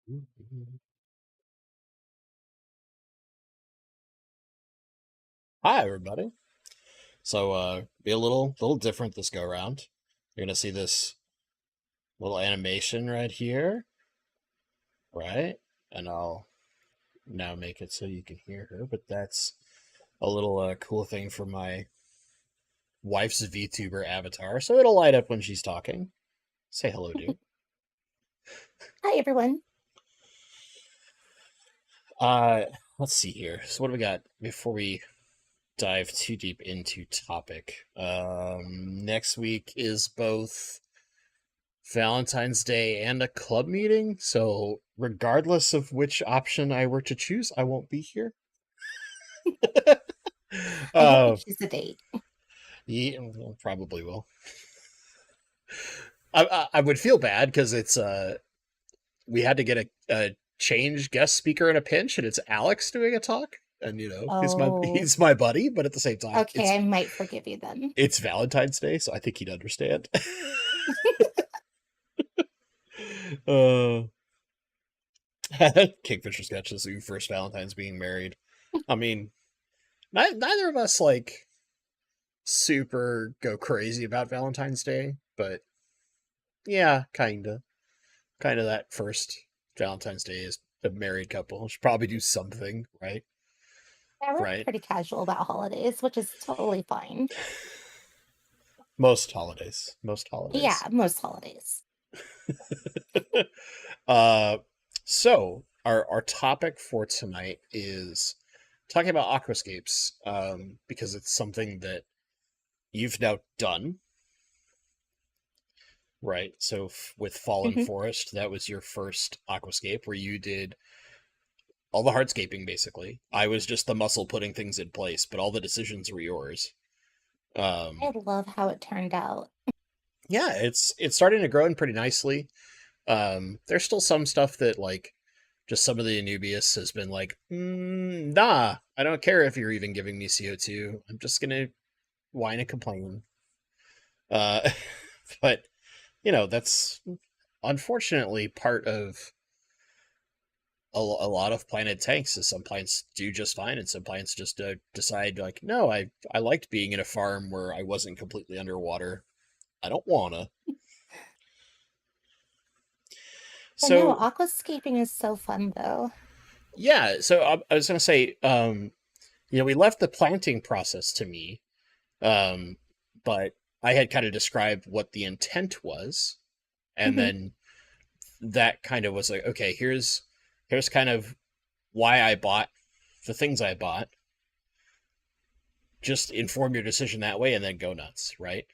Hi, everybody. So, be a little different this go around. You're gonna see this little animation right here, right? And I'll now make it so you can hear her. But that's a little cool thing for my wife's VTuber avatar, so it'll light up when she's talking. Say hello, dear. Hi, everyone. Uh, let's see here. So, what do we got before we dive too deep into topic? Next week is both Valentine's Day and a club meeting, so regardless of which option I were to choose, I won't be here. I hope you uh, choose a date. yeah, well, probably will. I would feel bad because it's we had to get a change guest speaker in a pinch, and it's Alex doing a talk, and he's my Oh, he's my buddy, but at the same time, okay. I might forgive you then. it's Valentine's Day, so I think he'd understand. uh, Kingfisher sketches you first Valentine's being married. I mean, neither of us like super go crazy about Valentine's Day, but yeah, kind of that first Valentine's Day is a married couple should probably do something, right? Yeah, we're Right. pretty casual about holidays, which is totally fine. Most holidays. Most Yeah, holidays. most holidays. uh, so our topic for tonight is talking about aquascapes, because it's something that you've now done, right? So with Fallen Hmm. Forest, that was your first aquascape where you did all the hardscaping basically. I was just the muscle putting things in place, but all the decisions were yours. I Um, love how it turned out. yeah, it's starting to grow in pretty nicely. There's still some stuff that like just some of the Anubius has been like, nah, I don't care if you're even giving me CO2. I'm just gonna whine and complain. Uh, but that's unfortunately part of a lot of planted tanks. Is some plants do just fine, and some plants just decide like, no, I liked being in a farm where I wasn't completely underwater. I don't wanna. I know So aquascaping is so fun though. yeah, so I was gonna say, we left the planting process to me, um, but I had kind of described what the intent was, and Hmm. then that kind of was like, okay, here's kind of why I bought the things I bought. Just inform your decision that way, and then go nuts, right?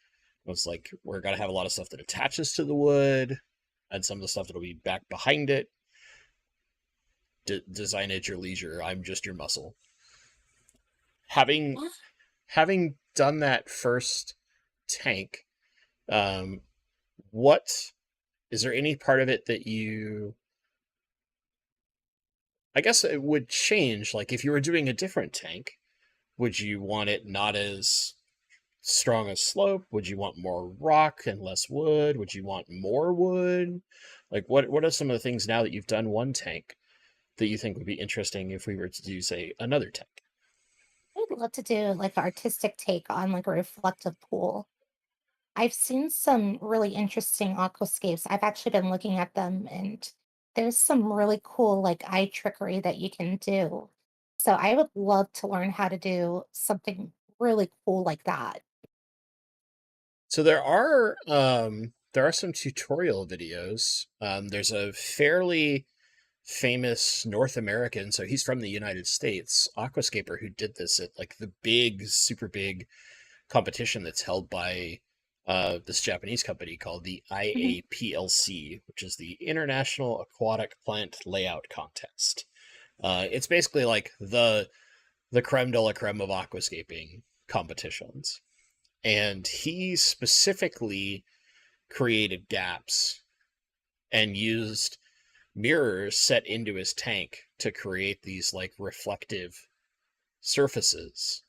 It's like we're gonna have a lot of stuff that attaches to the wood, and some of the stuff that'll be back behind it. Design at your leisure. I'm just your muscle. Having Yeah. having done that first tank, um, what is there any part of it that I guess it would change? Like if you were doing a different tank, would you want it not as strong a slope? Would you want more rock and less wood? Would you want more wood? Like what are some of the things now that you've done one tank that you think would be interesting if we were to do, say, another tank? I'd love to do like an artistic take on like a reflective pool. I've seen some really interesting aquascapes. I've actually been looking at them and there's some really cool like eye trickery that you can do. So I would love to learn how to do something really cool like that. So there are some tutorial videos. There's a fairly famous North American, so he's from the United States, aquascaper who did this at like the big, super big competition that's held by this Japanese company called the Mhm. IAPLC, which is the International Aquatic Plant Layout Contest. It's basically like the creme de la creme of aquascaping competitions, and he specifically created gaps and used mirrors set into his tank to create these like reflective surfaces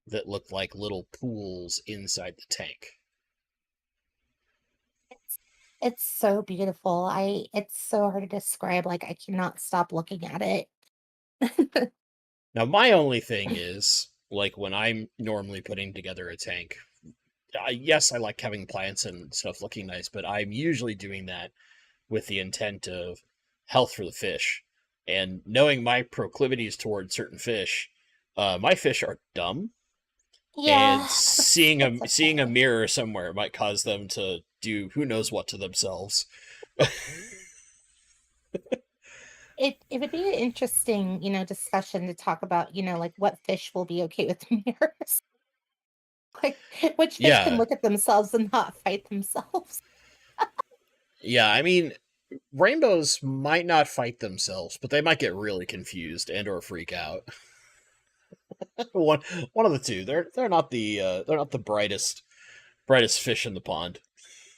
that look like little pools inside the tank. It's so beautiful. It's so hard to describe, like, I cannot stop looking at it. Now, my only thing is, like, when I'm normally putting together a tank, yes, I like having plants and stuff looking nice, but I'm usually doing that with the intent of health for the fish. And knowing my proclivities towards certain fish, my fish are dumb, and Yeah, seeing a okay. mirror somewhere might cause them to do who knows what to themselves. It would be an interesting, discussion to talk about, like, what fish will be okay with mirrors. Like, which fish can Yeah, look at themselves and not fight themselves. yeah. I mean, rainbows might not fight themselves, but they might get really confused and or freak out. one one of the two. They're not the brightest fish in the pond.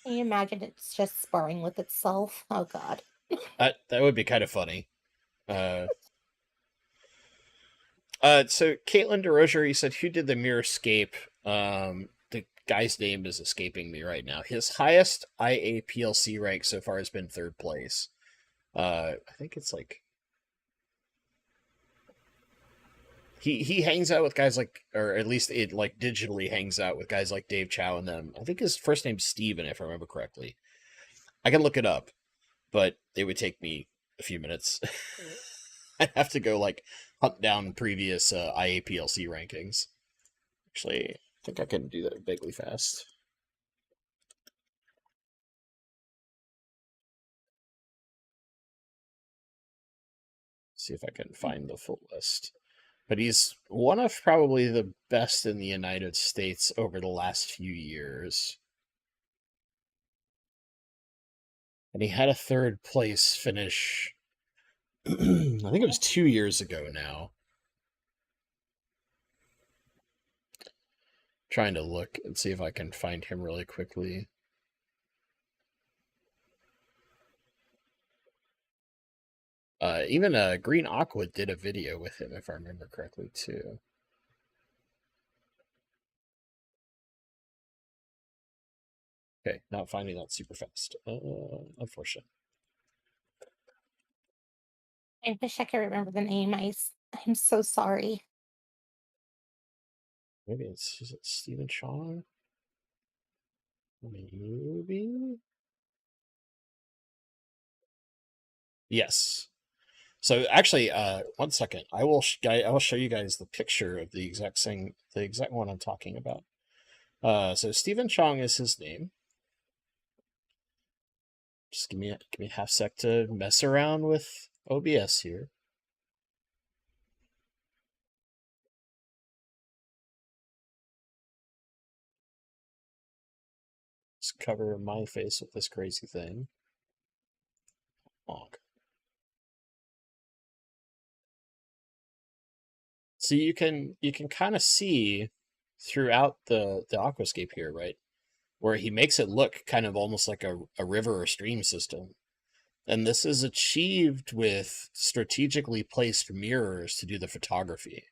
Can you imagine it's just sparring with itself? Oh god. That would be kind of funny. Uh, so Caitlin DeRozier, said, "Who did the mirror escape?" The guy's name is escaping me right now. His highest IAPLC rank so far has been third place. I think it's like he hangs out with guys like, or at least it like digitally hangs out with guys like Dave Chow and them. I think his first name's Steven, if I remember correctly. I can look it up, but it would take me a few minutes. I'd have to go like hunt down previous IAPLC rankings. Actually, I think I can do that vaguely fast. See if I can find the full list. But he's one of probably the best in the United States over the last few years. And he had a third place finish, I think it was 2 years ago now. Trying to look and see if I can find him really quickly. Even Green Aqua did a video with him, if I remember correctly, too. Okay, not finding that super fast. Unfortunate. I wish I could remember the name. I'm so sorry. Maybe is it Stephen Chong? Maybe. Yes. So actually, one second. I will show you guys the picture of the exact one I'm talking about. So Stephen Chong is his name. Just give me a half sec to mess around with OBS here. Just cover my face with this crazy thing. Honk. So you can kind of see throughout the aquascape here, right? Where he makes it look kind of almost like a river or stream system. And this is achieved with strategically placed mirrors to do the photography.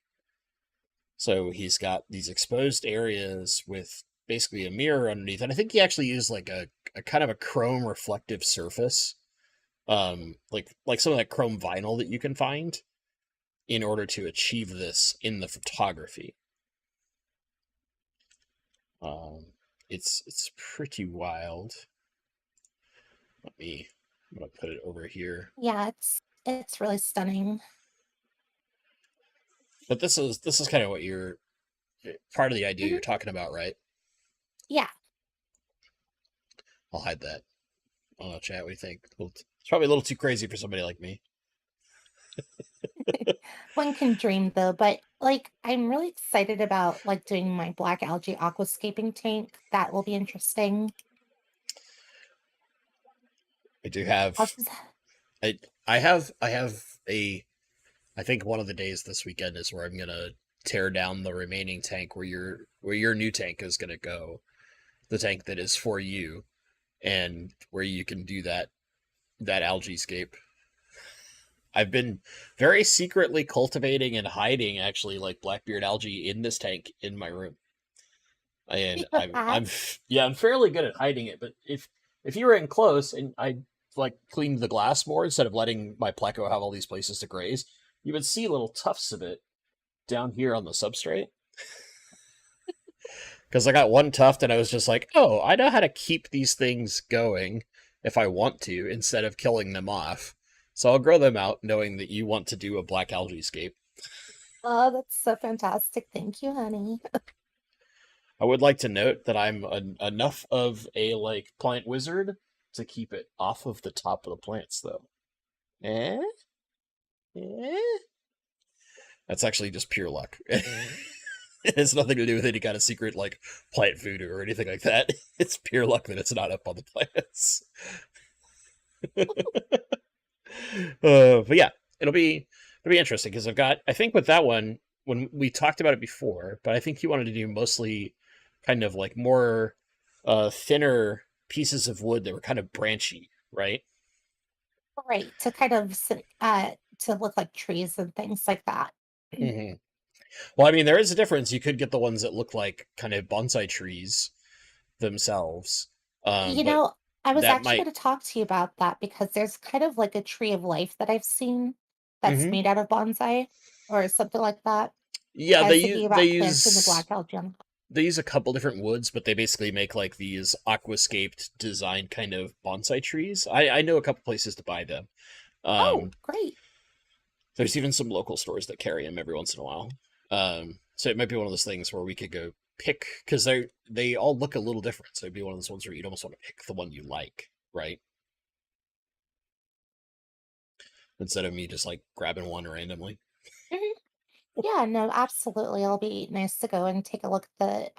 So he's got these exposed areas with basically a mirror underneath. And I think he actually used like a kind of a chrome reflective surface. Like some of that chrome vinyl that you can find in order to achieve this in the photography. Um, it's pretty wild. I'm gonna put it over here. Yeah, it's really stunning. But this is kind of what you're part of the idea Mhm. you're talking about, right? Yeah. I'll hide that. Oh, chat, what do you think? It's probably a little too crazy for somebody like me. One can dream though, but like I'm really excited about like doing my black algae aquascaping tank. That will be interesting. I do I'll have just I have a I think one of the days this weekend is where I'm gonna tear down the remaining tank where your new tank is gonna go. The tank that is for you and where you can do that algae scape. I've been very secretly cultivating and hiding actually like blackbeard algae in this tank in my room. And you have. I'm yeah, I'm fairly good at hiding it, but if you were in close and I like cleaned the glass more instead of letting my pleco have all these places to graze, you would see little tufts of it down here on the substrate. Because I got one tuft and I was just like, oh, I know how to keep these things going if I want to instead of killing them off. So I'll grow them out knowing that you want to do a black algae scape. Oh, that's so fantastic. Thank you, honey. I would like to note that I'm enough of a like plant wizard to keep it off of the top of the plants though. Eh? Eh? That's actually just pure luck. It has nothing to do with any kind of secret like plant voodoo or anything like that. It's pure luck that it's not up on the plants. But yeah, it'll be interesting because I think with that one when we talked about it before, but I think you wanted to do mostly kind of like more thinner pieces of wood that were kind of branchy, right? Right, to kind of to look like trees and things like that. Hmm. Well, I mean, there is a difference. You could get the ones that look like kind of bonsai trees themselves, You but know, I was that actually might. going to talk to you about that because there's kind of like a tree of life that I've seen that's Hmm. made out of bonsai or something like that. Yeah, I was thinking they about planting the use black algae on. they use a couple different woods, but they basically make like these aquascaped design kind of bonsai trees. I know a couple places to buy them. Oh, Um, great. there's even some local stores that carry them every once in a while. So it might be one of those things where we could go pick because they all look a little different. So it'd be one of those ones where you'd almost want to pick the one you like, right? Instead of me just like grabbing one randomly. Mhm. Yeah, no, absolutely. It'll be nice to go and take a look at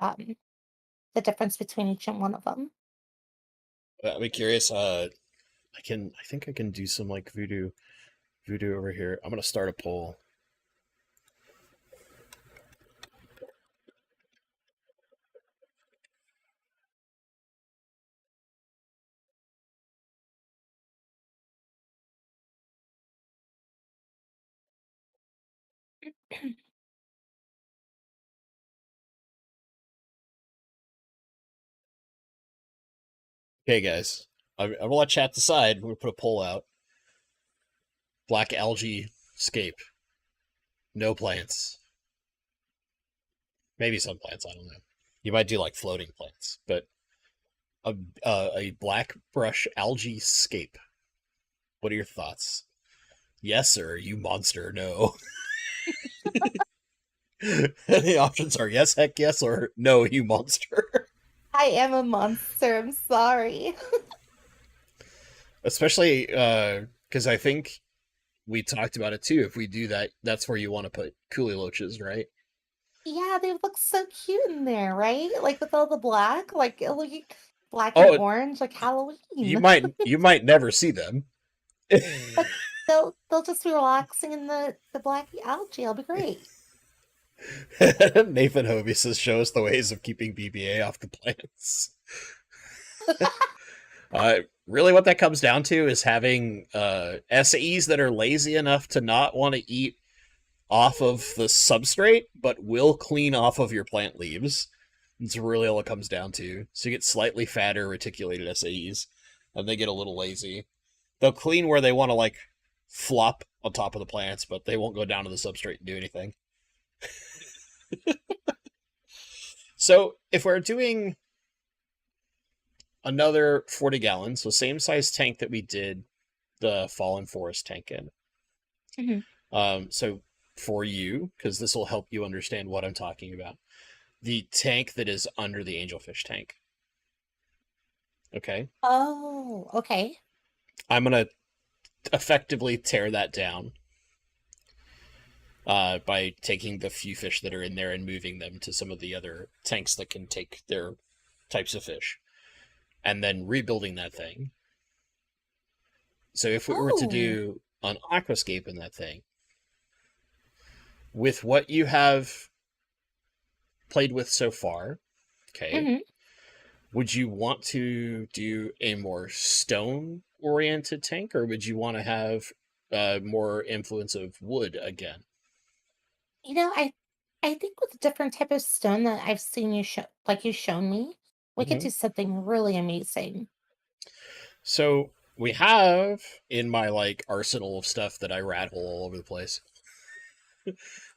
the difference between each and one of them. I'd be curious. I think I can do some like voodoo over here. I'm gonna start a poll. Okay, guys, I'm gonna let chat decide. We're gonna put a poll out. Black algae scape. No plants. Maybe some plants. I don't know. You might do like floating plants, but a black brush algae scape. What are your thoughts? Yes, sir. You monster. No. The options are yes, heck yes, or no, you monster. I am a monster. I'm sorry. Especially because I think we talked about it too. If we do that, that's where you want to put coolie loaches, right? Yeah, they look so cute in there, right? Like with all the black, like looking black and Oh, orange, like you Halloween. might never see them. But they'll just be relaxing in the black algae. It'll be great. Nathan Hovey says, "Show us the ways of keeping BBA off the plants." Really, what that comes down to is having SAEs that are lazy enough to not want to eat off of the substrate, but will clean off of your plant leaves. It's really all it comes down to. So you get slightly fatter reticulated SAEs, and they get a little lazy. They'll clean where they want to like flop on top of the plants, but they won't go down to the substrate and do anything. So if we're doing another 40 gallons, so same size tank that we did the fallen forest tank in. Mhm. So for you, because this will help you understand what I'm talking about, the tank that is under the angelfish tank. Okay, Oh, okay. I'm gonna effectively tear that down by taking the few fish that are in there and moving them to some of the other tanks that can take their types of fish, and then rebuilding that thing. So if we were to Oh. do an aquascape in that thing, with what you have played with so far, okay, Mhm. would you want to do a more stone oriented tank or would you want to have more influence of wood again? You know, I think with the different type of stone that I've seen you show like you've shown me, we could Hmm. do something really amazing. So we have in my like arsenal of stuff that I rattle all over the place.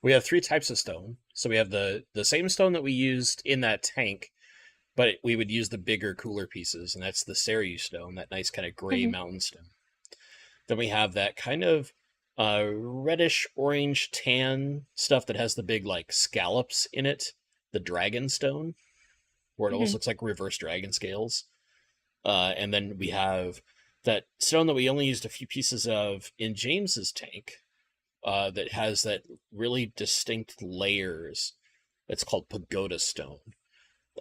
We have three types of stone. So we have the same stone that we used in that tank, but we would use the bigger, cooler pieces, and that's the Ceru stone, that nice kind of gray Hmm. mountain stone. Then we have that kind of reddish orange tan stuff that has the big like scallops in it, the dragon stone, where it almost Hmm. looks like reverse dragon scales. And then we have that stone that we only used a few pieces of in James's tank, that has that really distinct layers. That's called pagoda stone.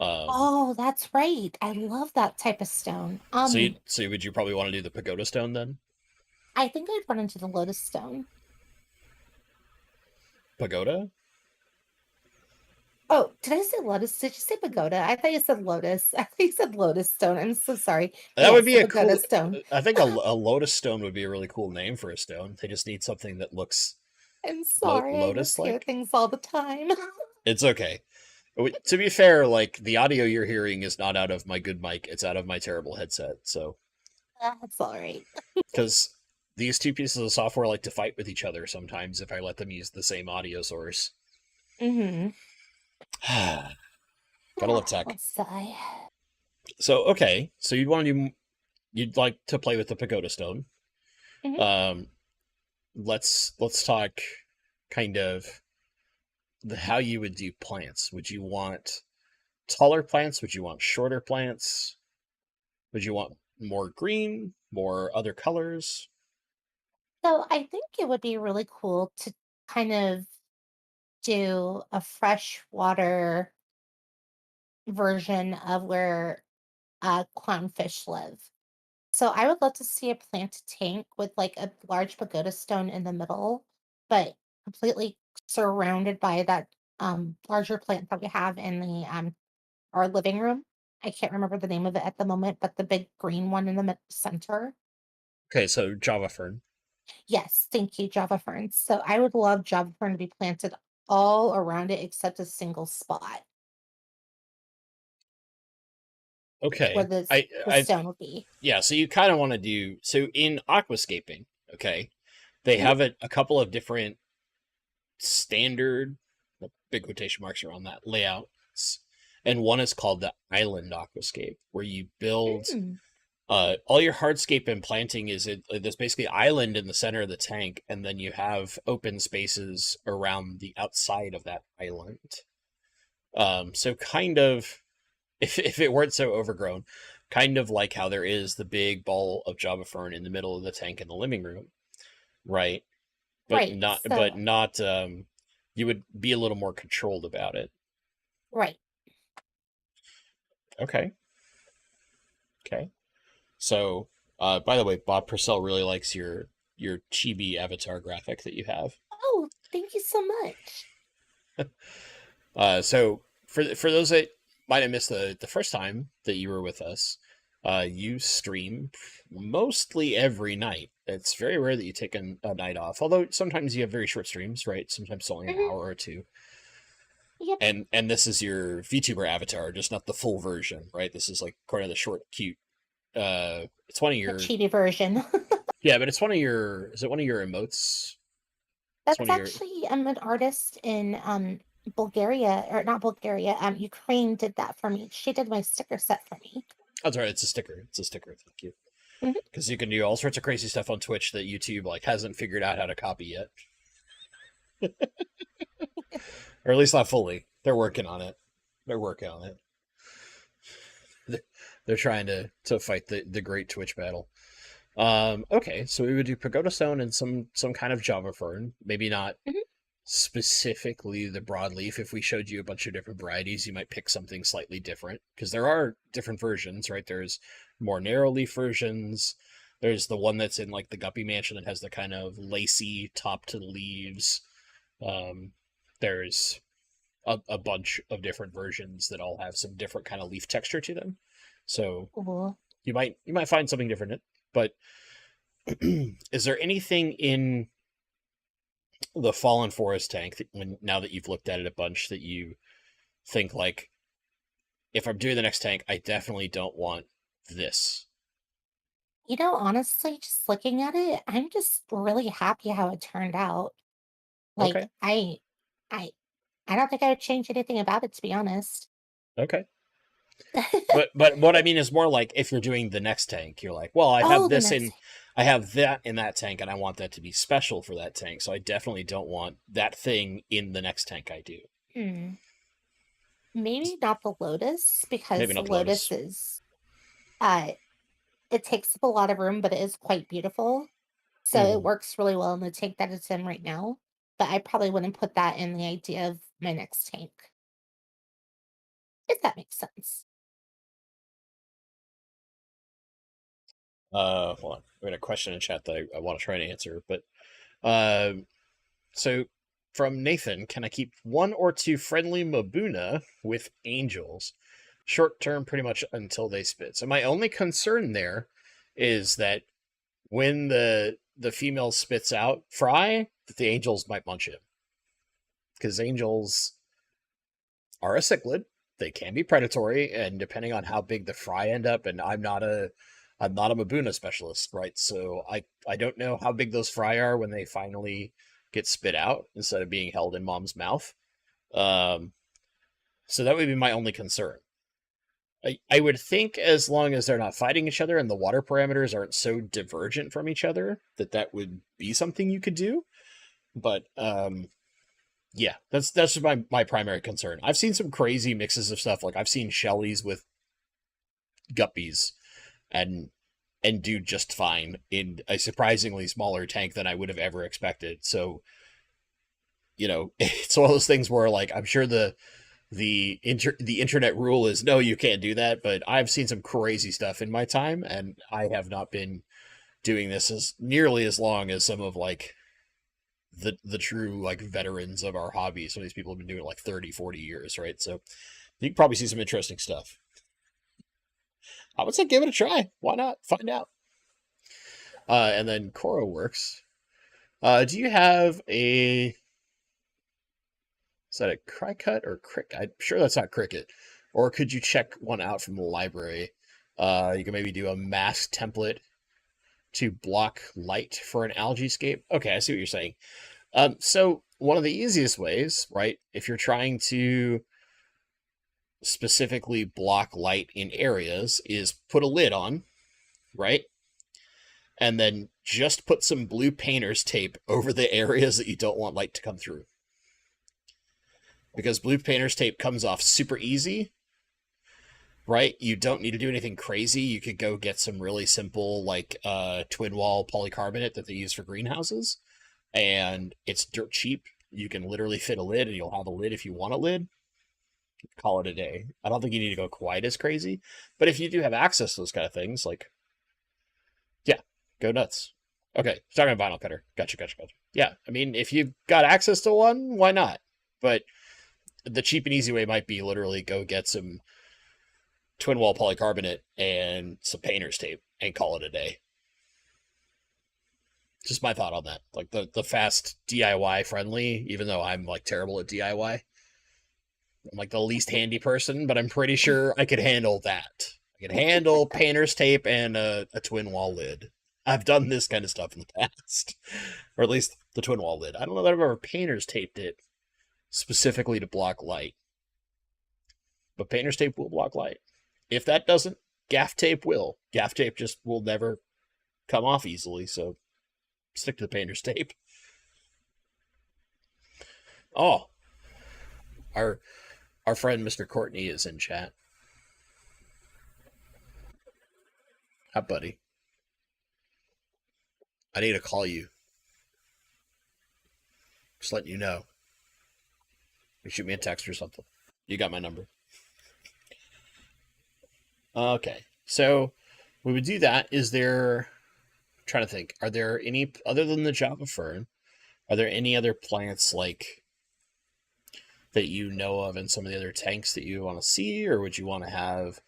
Um, Oh, that's right. I love that type of stone. so would you probably want to do the pagoda stone then? I think I'd run into the lotus stone. Pagoda? Oh, did I say lotus? Did you say pagoda? I thought you said lotus. I think you said lotus stone. I'm so sorry. That would Yes, be the a pagoda cool. stone. I think a lotus stone would be a really cool name for a stone. They just need something that looks I'm sorry. I lotus mishear like. things all the time. It's okay. To be fair, like the audio you're hearing is not out of my good mic; it's out of my terrible headset. So, That's all right. because these two pieces of software like to fight with each other sometimes if I let them use the same audio source. Mm-hmm. Gotta love tech. Let's sigh. So okay, so you'd like to play with the pagoda stone. Hmm. Um, let's talk kind of how you would do plants. Would you want taller plants? Would you want shorter plants? Would you want more green, more other colors? So I think it would be really cool to kind of do a freshwater version of where clownfish live. So I would love to see a planted tank with like a large pagoda stone in the middle, but completely surrounded by that larger plant that we have in the our living room. I can't remember the name of it at the moment, but the big green one in the center. Okay, so Java fern. Yes, thank you, Java ferns. So I would love Java fern to be planted all around it except a single spot where Okay, the I stone would be. yeah. So you kind of want to do so in aquascaping. Okay, they Mhm. have a couple of different standard, big quotation marks around that, layouts, and one is called the island aquascape, where you build Mm. all your hardscape and planting is there's basically island in the center of the tank, and then you have open spaces around the outside of that island. So kind of, if it weren't so overgrown, kind of like how there is the big ball of Java fern in the middle of the tank in the living room, right? But Right. not, but So, not. You would be a little more controlled about it. right. Okay, okay. So, by the way, Bob Purcell really likes your chibi avatar graphic that you have. Oh, thank you so much. So for those that might have missed the first time that you were with us, you stream mostly every night. It's very rare that you take a night off. Although sometimes you have very short streams, right? Sometimes only an Hmm. hour or two. Yep. And this is your VTuber avatar, just not the full version, right? This is like kind of the short, cute. It's one of The your chibi version. yeah, but it's one of your. Is it one of your emotes? It's one That's of your. actually an artist in Bulgaria, or not Bulgaria, Ukraine did that for me. She did my sticker set for me. That's right. It's a sticker. It's a sticker. Thank you. Mhm. Because you can do all sorts of crazy stuff on Twitch that YouTube like hasn't figured out how to copy yet, or at least not fully. They're working on it. They're working on it. They're trying to fight the great Twitch battle. Okay, so we would do pagoda stone and some kind of Java fern. Maybe not Mhm. specifically the broadleaf. If we showed you a bunch of different varieties, you might pick something slightly different because there are different versions, right? There's more narrow leaf versions. There's the one that's in like the Guppy Mansion that has the kind of lacy top to the leaves. Um, there's a bunch of different versions that all have some different kind of leaf texture to them. So Cool. you might find something different. But is there anything in the Fallen Forest tank that when now that you've looked at it a bunch that you think like if I'm doing the next tank, I definitely don't want this. Honestly, just looking at it, I'm just really happy how it turned out. Like, Okay. I I don't think I would change anything about it, to be honest. Okay. But what I mean is more like if you're doing the next tank, you're like, well, Oh, the next I have that in that tank, and I want that to be special for that tank. So I definitely don't want that thing in the next tank I do. hmm, maybe not the Lotus, Maybe because not the Lotus Lotus. is, uh it takes up a lot of room, but it is quite beautiful. So it Hmm. works really well in the tank that it's in right now, but I probably wouldn't put that in the idea of my next tank, if that makes sense. Hold on. We got a question in chat that I want to try to answer, but uh, so from Nathan, can I keep one or two friendly Mabuna with angels? Short term, pretty much until they spit. So my only concern there is that when the female spits out fry, that the angels might munch him because angels are a cichlid. They can be predatory, and depending on how big the fry end up, and I'm not a Mabuna specialist, right? So I don't know how big those fry are when they finally get spit out instead of being held in mom's mouth. Um, so that would be my only concern. I would think as long as they're not fighting each other and the water parameters aren't so divergent from each other that that would be something you could do. But yeah, that's just my primary concern. I've seen some crazy mixes of stuff. Like I've seen Shelleys with guppies and do just fine in a surprisingly smaller tank than I would have ever expected. So it's one of those things where like I'm sure the internet rule is no, you can't do that. But I've seen some crazy stuff in my time, and I have not been doing this as nearly as long as some of like the true like veterans of our hobby. Some of these people have been doing it like 30, 40 years, right? So you can probably see some interesting stuff. I would say give it a try. Why not? Find out. And then Coro works. Do you have a is that a cry cut or cricket? I'm sure that's not cricket. Or could you check one out from the library? You can maybe do a mask template to block light for an algae scape. Okay, I see what you're saying. So one of the easiest ways, right, if you're trying to specifically block light in areas, is put a lid on, right? And then just put some blue painter's tape over the areas that you don't want light to come through. Because blue painter's tape comes off super easy, right? You don't need to do anything crazy. You could go get some really simple, like twin wall polycarbonate that they use for greenhouses, and it's dirt cheap. You can literally fit a lid, and you'll have a lid if you want a lid. Call it a day. I don't think you need to go quite as crazy, but if you do have access to those kind of things, like yeah, go nuts. Okay, starting on vinyl cutter. Gotcha. Yeah, I mean, if you've got access to one, why not? But the cheap and easy way might be literally go get some twin wall polycarbonate and some painter's tape and call it a day. Just my thought on that. Like the fast DIY friendly, even though I'm like terrible at DIY. I'm like the least handy person, but I'm pretty sure I could handle that. I could handle painter's tape and a twin wall lid. I've done this kind of stuff in the past, or at least the twin wall lid. I don't know that I've ever painter's taped it specifically to block light, but painter's tape will block light. If that doesn't, gaff tape will. Gaff tape just will never come off easily, so stick to the painter's tape. Oh, our our friend Mr. Courtney is in chat. Hi, buddy. I need to call you. Just letting you know. You shoot me a text or something. You got my number. Okay. So we would do that. Is there I'm trying to think, are there any other than the Java fern, are there any other plants like that you know of in some of the other tanks that you want to see, or would you want to have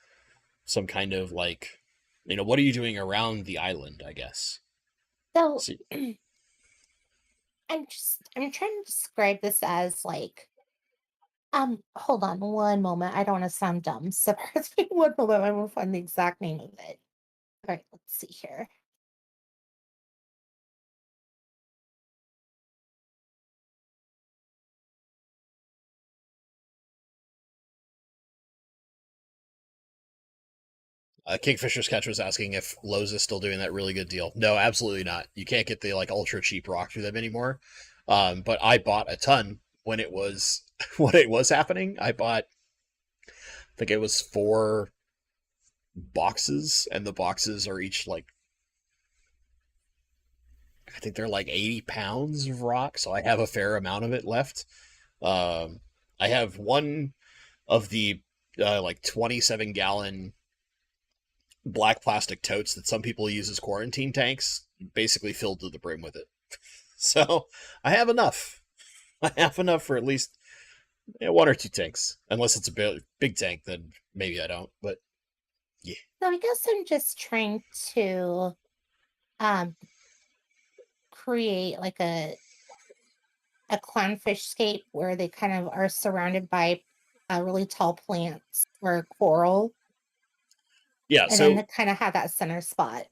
some kind of like what are you doing around the island, I guess? So See, I'm trying to describe this as like, hold on one moment. I don't want to sound dumb. So one moment, I'm gonna find the exact name of it. All right, let's see here. Kingfisher's Catch was asking if Lowe's is still doing that really good deal. No, absolutely not. You can't get the like ultra cheap rock through them anymore. But I bought a ton when it was when it was happening. I bought, I think it was 4 boxes, and the boxes are each like, I think they're like 80 pounds of rock. So I have a fair amount of it left. Um, I have one of the like 27-gallon black plastic totes that some people use as quarantine tanks, basically filled to the brim with it. So I have enough. I have enough for at least 1 or 2 tanks. Unless it's a big tank, then maybe I don't. But yeah. So I guess I'm just trying to um create like a clownfish scape where they kind of are surrounded by really tall plants or coral, Yeah, and then so to kind of have that center spot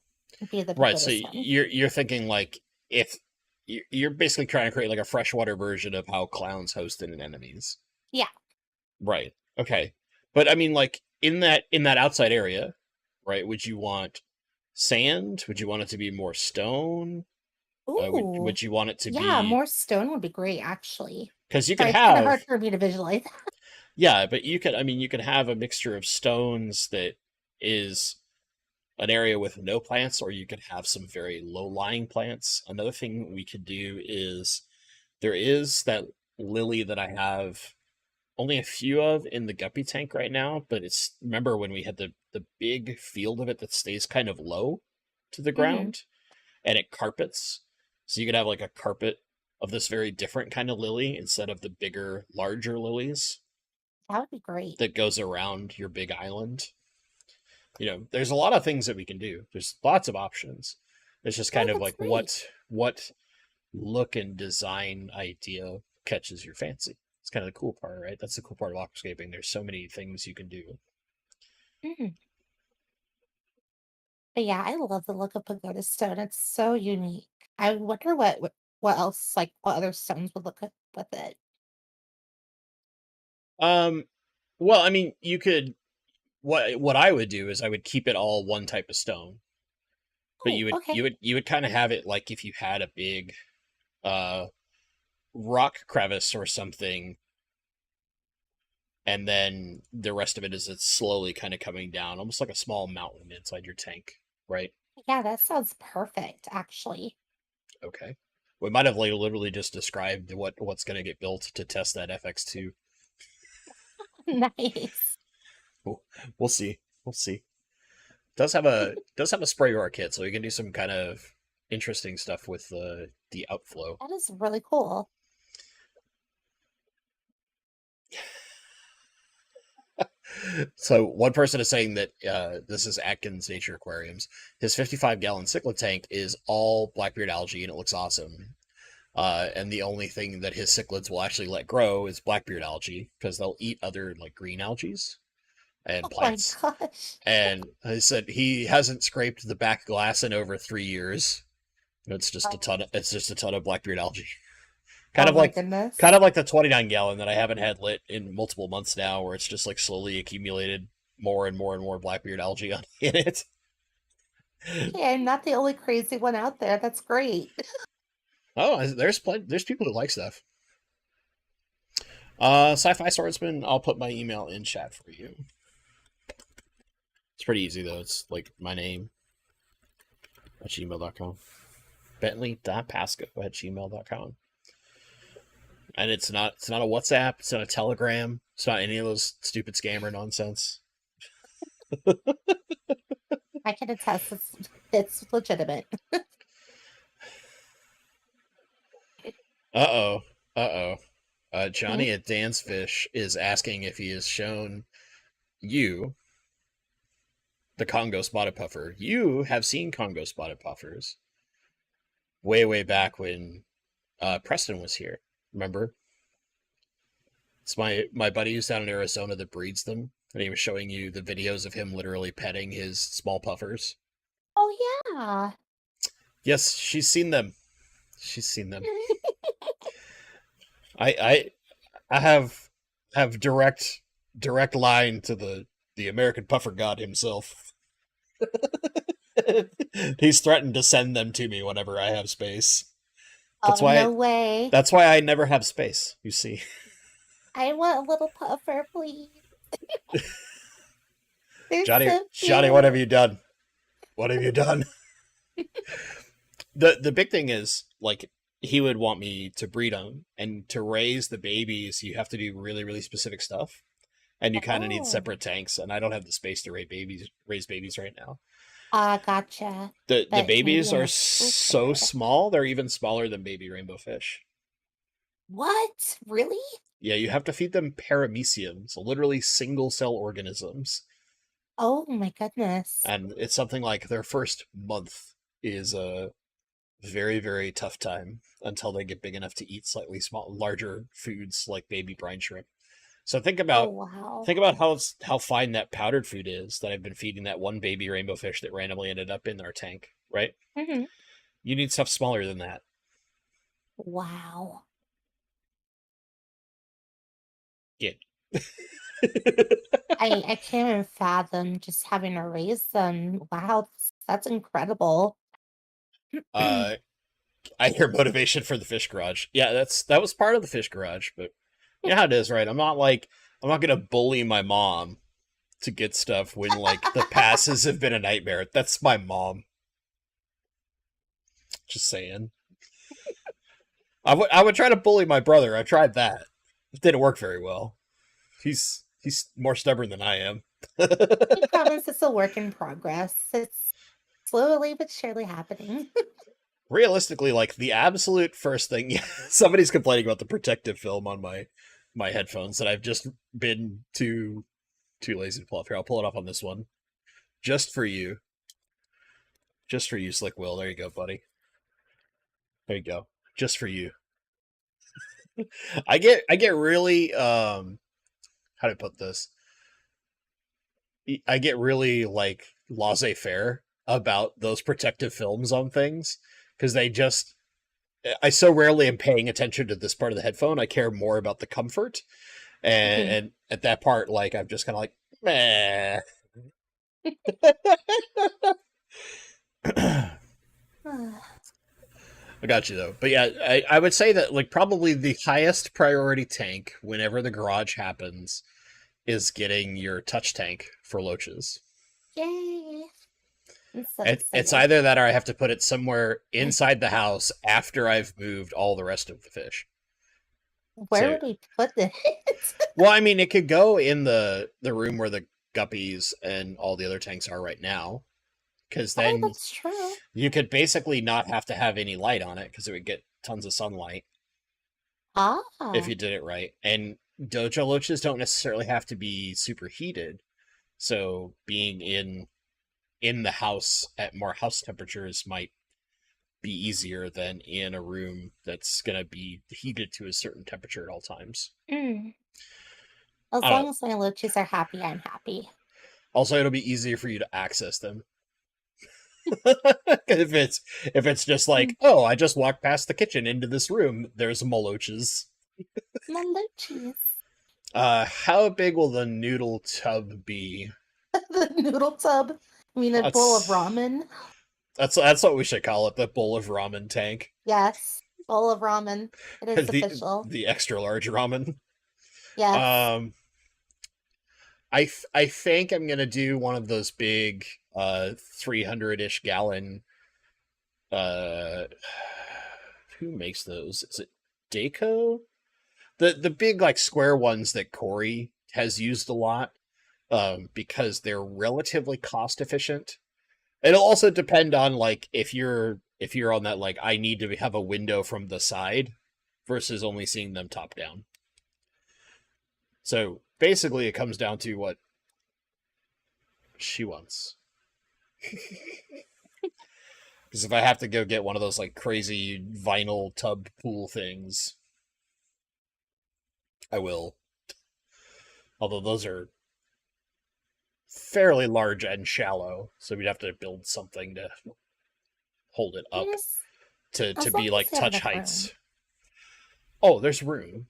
be the right, so pagoda stone. you're thinking like, if you're basically trying to create like a freshwater version of how clowns host in anemones. Yeah. Right. Okay. But I mean, like, in that outside area, right? Would you want sand? Would you want it to be more stone? Ooh. Would you want it to Yeah, be, more stone would be great, actually. because you could Sorry, it's kind of hard have, for me to visualize. yeah, but you could, I mean, you could have a mixture of stones that is an area with no plants, or you could have some very low lying plants. Another thing we could do is, there is that lily that I have only a few of in the guppy tank right now, but it's, remember when we had the big field of it that stays kind of low to the Hmm. ground, and it carpets. So you could have like a carpet of this very different kind of lily instead of the bigger, larger lilies That would be great. that goes around your big island. There's a lot of things that we can do. There's lots of options. It's just No, kind of that's like, great. what look and design idea catches your fancy. It's kind of the cool part, right? That's the cool part of aquascaping. There's so many things you can do. Mhm. But yeah, I love the look of pagoda stone. It's so unique. I wonder what else, like what other stones would look good with it. Um, well, I mean, you could, what I would do is I would keep it all one type of stone, but Oh, you would okay. you would you would kind of have it like if you had a big uh rock crevice or something, and then the rest of it is, it's slowly kind of coming down, almost like a small mountain inside your tank, right? Yeah, that sounds perfect, actually. Okay. We might have like literally just described what's going to get built to test that FX2. Nice. We'll see. We'll see. Does have a spray bar kit, so we can do some kind of interesting stuff with the outflow. That is really cool. So one person is saying that this is Atkins Nature Aquariums. His 55-gallon cichlid tank is all blackbeard algae, and it looks awesome. And the only thing that his cichlids will actually let grow is blackbeard algae, because they'll eat other like green algae and Oh my plants. gosh. And he said he hasn't scraped the back glass in over 3 years. It's just a ton of Blackbeard algae. Kind Oh of my like goodness. kind of like the 29-gallon that I haven't had lit in multiple months now, where it's just like slowly accumulated more and more and more Blackbeard algae in it. Okay, I'm not the only crazy one out there. That's great. Oh, there's people who like stuff. Sci-fi swordsman. I'll put my email in chat for you. It's pretty easy though. It's like my name at gmail.com. Bentley.pasco@gmail.com. And it's not a WhatsApp, it's not a Telegram, it's not any of those stupid scammer nonsense. I can attest it's legitimate. Uh-oh. Uh-oh. Mhm. Johnny at Dan's Fish is asking if he has shown you the Congo spotted puffer. You have seen Congo spotted puffers way, way back when Preston was here. Remember? It's my buddy who's down in Arizona that breeds them, and he was showing you the videos of him literally petting his small puffers. Oh yeah. Yes, she's seen them. She's seen them. I I have direct line to the American puffer god himself. He's threatened to send them to me whenever I have space. That's Oh why no way. that's why I never have space, you see. I want a little puffer, please. They're Johnny so Johnny, what have cute. you done? What have you done? The big thing is like he would want me to breed them, and to raise the babies you have to do really really specific stuff, and you kind of need Oh. separate tanks, and I don't have the space to raise babies right now. Gotcha. The But maybe babies in are the so future. small, they're even smaller than baby rainbow fish. What? Really? Yeah, you have to feed them paramecium, so literally single cell organisms. Oh my goodness. And it's something like their first month is a very, very tough time until they get big enough to eat slightly larger foods like baby brine shrimp. So Oh wow. think about how fine that powdered food is that I've been feeding that one baby rainbow fish that randomly ended up in our tank, right? Hmm. You need stuff smaller than that. Wow. Yeah. I can't even fathom just having to raise them. Wow, that's incredible. uh, I hear motivation for the fish garage. Yeah, that was part of the fish garage, but you know how it is, right? I'm not gonna bully my mom to get stuff when like the passes have been a nightmare. That's my mom. Just saying. I would try to bully my brother. I tried that. It didn't work very well. He's more stubborn than I am. I promise it's a work in progress. It's slowly but surely happening. Realistically, like the absolute first thing, yeah, somebody's complaining about the protective film on my headphones that I've just been too lazy to pull off. Here, I'll pull it off on this one. Just for you. Just for you, Slick Will. There you go, buddy. There you go. Just for you. I get really how to put this? I get really like laissez-faire about those protective films on things because they just I so rarely am paying attention to this part of the headphone. I care more about the comfort, Mhm. and at that part, like I'm just kind of like, meh. I got you though, but yeah, I would say that like probably the highest priority tank whenever the garage happens is getting your touch tank for loaches. Yay! I'm so It's excited. either that or I have to put it somewhere inside the house after I've moved all the rest of the fish. Where So, would we put it? well, I mean, it could go in the room where the guppies and all the other tanks are right now, because Oh, then that's true. you could basically not have to have any light on it because it would get tons of sunlight if Ah. you did it right. And dojo loaches don't necessarily have to be super heated, so being in the house at more house temperatures might be easier than in a room that's going to be heated to a certain temperature at all times. Mm. As I don't know. long as my loaches are happy, I'm happy. Also, it'll be easier for you to access them. If it's just Mm. like, oh, I just walked past the kitchen into this room, there's moloches. My loaches. How big will the noodle tub be? The noodle tub. I mean, a bowl of That's ramen. that's what we should call it, the bowl of ramen tank. Yes. Bowl of ramen. It is official. The extra large ramen. Yes. Um, I think I'm gonna do one of those big 300-ish gallon uh who makes those? Is it Daco? The big like square ones that Corey has used a lot because they're relatively cost efficient. It'll also depend on like if you're on that like I need to have a window from the side versus only seeing them top down. So basically it comes down to what she wants. Because if I have to go get one of those like crazy vinyl tub pool things, I will. Although those are fairly large and shallow, so we'd have to build something to hold it I up just, to as long be as like you have touch enough room. heights. Oh, there's room.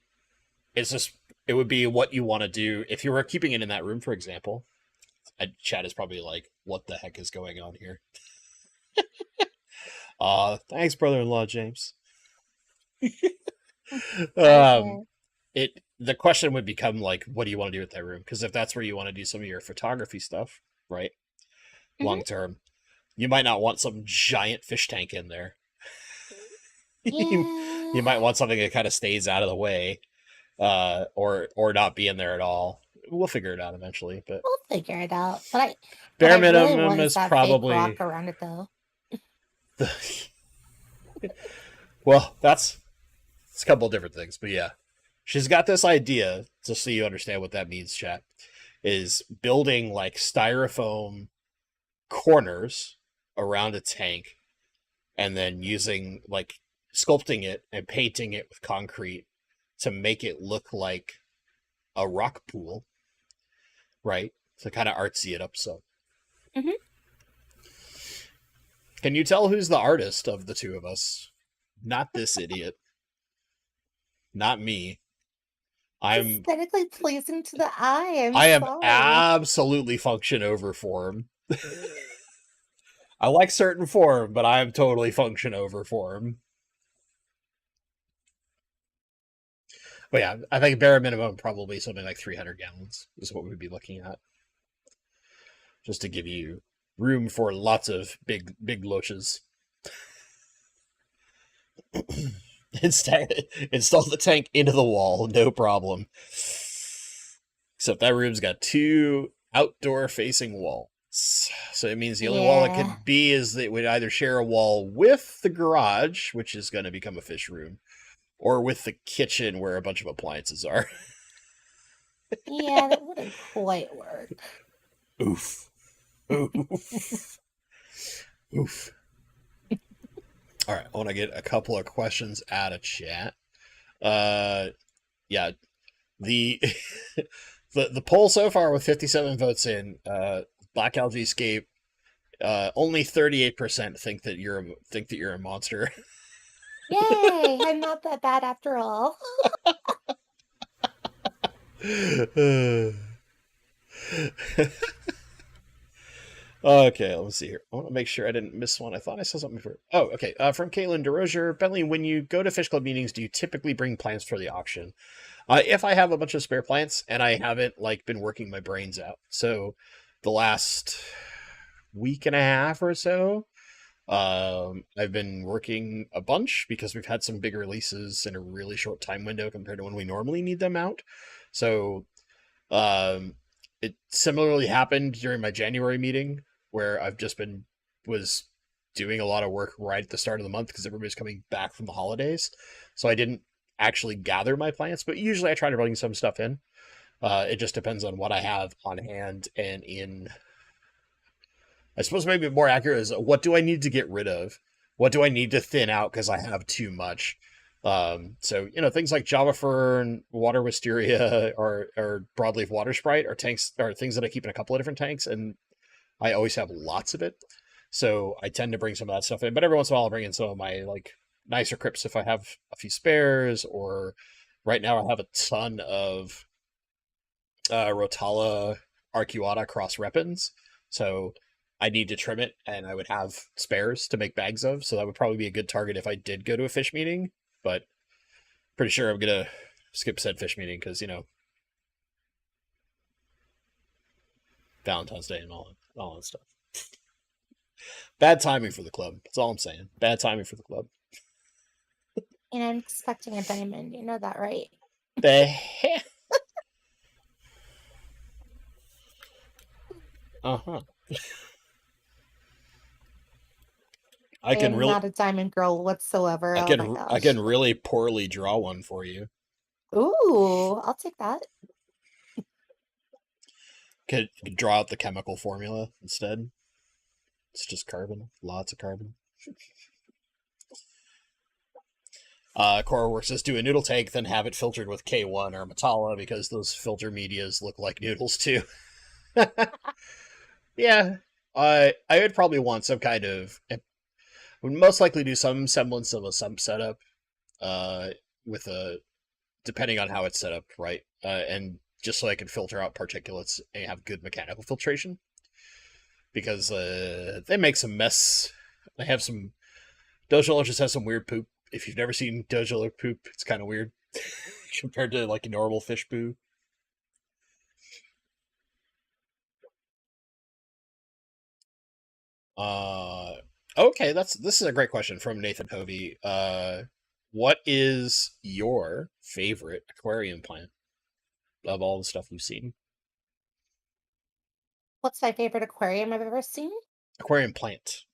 It's just it would be what you want to do if you were keeping it in that room, for example. Chat is probably like, "What the heck is going on here?" Thanks, brother-in-law James. I um, get. the question would become like, what do you want to do with that room? Because if that's where you want to do some of your photography stuff, right, Hmm. long term, you might not want some giant fish tank in there. you, Yeah, you might want something that kind of stays out of the way, or not be in there at all. We'll figure it out eventually, but we'll figure it out. What bare I really minimum want is is that fake rock probably around it, though. the. Well, that's it's a couple of different things, but yeah, she's got this idea. Just so you understand what that means, chat, is building like styrofoam corners around a tank, and then using like sculpting it and painting it with concrete to make it look like a rock pool, right? To kind of artsy it up. So, Hmm. can you tell who's the artist of the two of us? Not this idiot. Not me. It's I'm aesthetically pleasing to the eye. I'm I am sorry. absolutely function over form. I like certain form, but I am totally function over form. But yeah, I think bare minimum probably something like 300 gallons is what we'd be looking at, just to give you room for lots of big loaches. Install the tank into the wall, no problem. Except that room's got two outdoor facing walls. So it means the only wall it Yeah. could be is that it would either share a wall with the garage, which is going to become a fish room, or with the kitchen where a bunch of appliances are. Yeah, that wouldn't quite work. Oof. Oof. Oof. All right, I want to get a couple of questions out of chat. Uh, yeah, the the poll so far with 57 votes in, Black Algae Escape, only 38% think that you're a monster. Yay! I'm not that bad after all. Okay, let me see here. I want to make sure I didn't miss one. I thought I saw something before. Oh, okay. From Caitlin DeRozier, Bentley, when you go to Fish Club meetings, do you typically bring plants for the auction? If I have a bunch of spare plants and I haven't like been working my brains out, so the last week and a half or so, I've been working a bunch because we've had some big releases in a really short time window compared to when we normally need them out. So um, it similarly happened during my January meeting where I've just been was doing a lot of work right at the start of the month because everybody's coming back from the holidays. So I didn't actually gather my plants, but usually I try to bring some stuff in. It just depends on what I have on hand and in. I suppose maybe more accurate is what do I need to get rid of? What do I need to thin out because I have too much? So things like Java Fern, Water Wisteria, or Broadleaf Water Sprite are tanks are things that I keep in a couple of different tanks, and I always have lots of it. So I tend to bring some of that stuff in, but every once in a while I'll bring in some of my like nicer crypts if I have a few spares. Or right now I have a ton of Rotala Arcuata cross repens, so I need to trim it, and I would have spares to make bags of. So that would probably be a good target if I did go to a fish meeting. But pretty sure I'm gonna skip said fish meeting because Valentine's Day and all that stuff. Bad timing for the club. That's all I'm saying. Bad timing for the club. And I'm expecting a diamond. You know that, right? The heck? Uh huh. I I can am really, not a diamond girl whatsoever. I Oh my can, I gosh. can really poorly draw one for you. Ooh, I'll take that. Could draw out the chemical formula instead. It's just carbon, lots of carbon. Coreworks says do a noodle tank, then have it filtered with K1 or Matala because those filter medias look like noodles too. Yeah, I would probably want some kind of. Would most likely do some semblance of a sump setup, uh, with a depending on how it's set up, right? And just so I can filter out particulates and have good mechanical filtration because they make some mess. They have some Dojo just has some weird poop. If you've never seen Dojo poop, it's kind of weird compared to like a normal fish poo. Uh, okay, this is a great question from Nathan Hovey. What is your favorite aquarium plant of all the stuff you've seen? What's my favorite aquarium I've ever seen? Aquarium plant.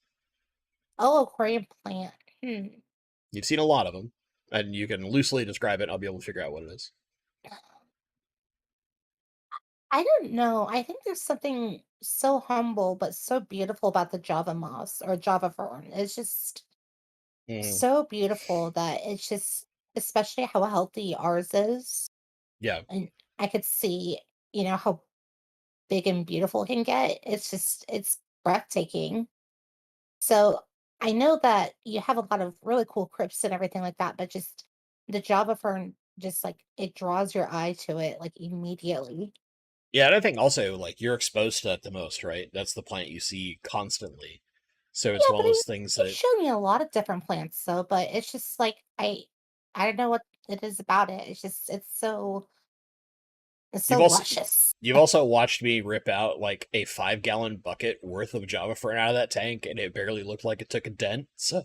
Oh, aquarium plant. You've seen a lot of them, and you can loosely describe it. I'll be able to figure out what it is. I don't know. I think there's something so humble but so beautiful about the Java moss or Java fern. It's just Mm, so beautiful that it's just, especially how healthy ours is. yeah, And I could see, how big and beautiful it can get. It's breathtaking. So I know that you have a lot of really cool crypts and everything like that, but just the Java fern, just like it draws your eye to it like immediately. yeah. And I think also like you're exposed to that the most, right? That's the plant you see constantly. So it's Yeah, one but of those things you've that shown me a lot of different plants though, but it's just like I don't know what it is about it. It's you've so also luscious. you've also watched me rip out like a 5 gallon bucket worth of Java fern out of that tank, and it barely looked like it took a dent. So,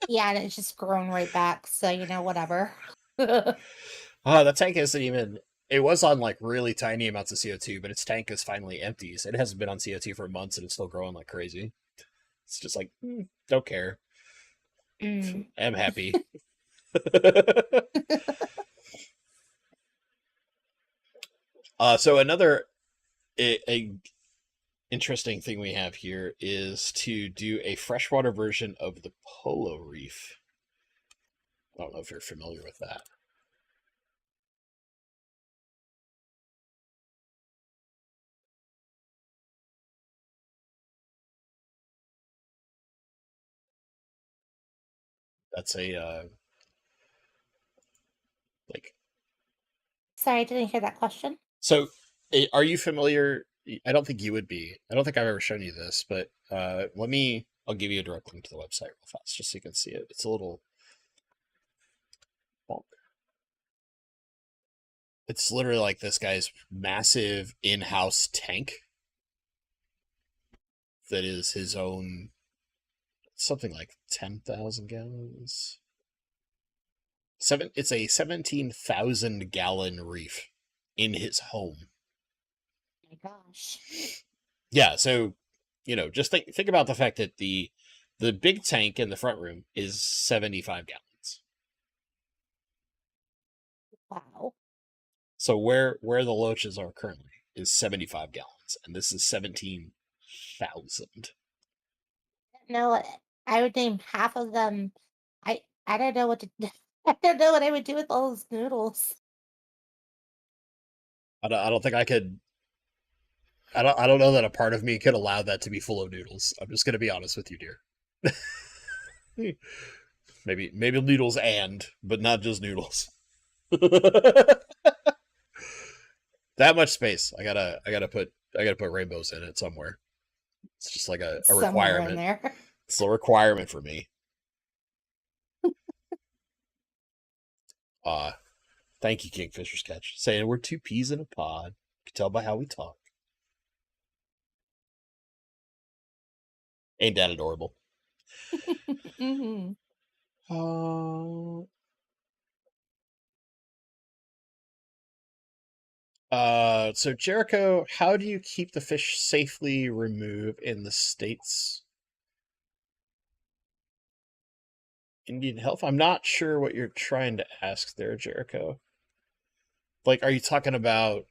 Yeah, and it's just grown right back. So, whatever. that tank isn't even. It was on like really tiny amounts of CO2, but its tank is finally empty. So it hasn't been on CO2 for months, and it's still growing like crazy. It's just like, don't care. Mm. I'm happy. So another a interesting thing we have here is to do a freshwater version of the polo reef. I don't know if you're familiar with that. That's a like Sorry, I didn't hear that question. so. Are you familiar? I don't think you would be. I don't think I've ever shown you this, but let me. I'll give you a direct link to the website real fast, just so you can see it. It's a little. It's literally like this guy's massive in-house tank that is his own. Something like 10,000 gallons. It's a 17,000 gallon reef in his home. Oh my gosh. Yeah, so just think about the fact that the big tank in the front room is 75 gallons. Wow. So where the loaches are currently is 75 gallons, and this is 17,000. No, I would name half of them. I don't know what to I don't know what I would do with all those noodles. I don't think I could. I don't know that a part of me could allow that to be full of noodles. I'm just gonna be honest with you, dear. Maybe noodles but not just noodles. That much space. I gotta put rainbows in it somewhere. It's just like a Somewhere in requirement. there. It's a requirement for me. Uh thank you, Kingfisher's Catch. Saying we're two peas in a pod. You can tell by how we talk. Ain't that adorable? Mhm. Uh, so Jericho, how do you keep the fish safely removed in the States? Indian health? I'm not sure what you're trying to ask there, Jericho. Like, are you talking about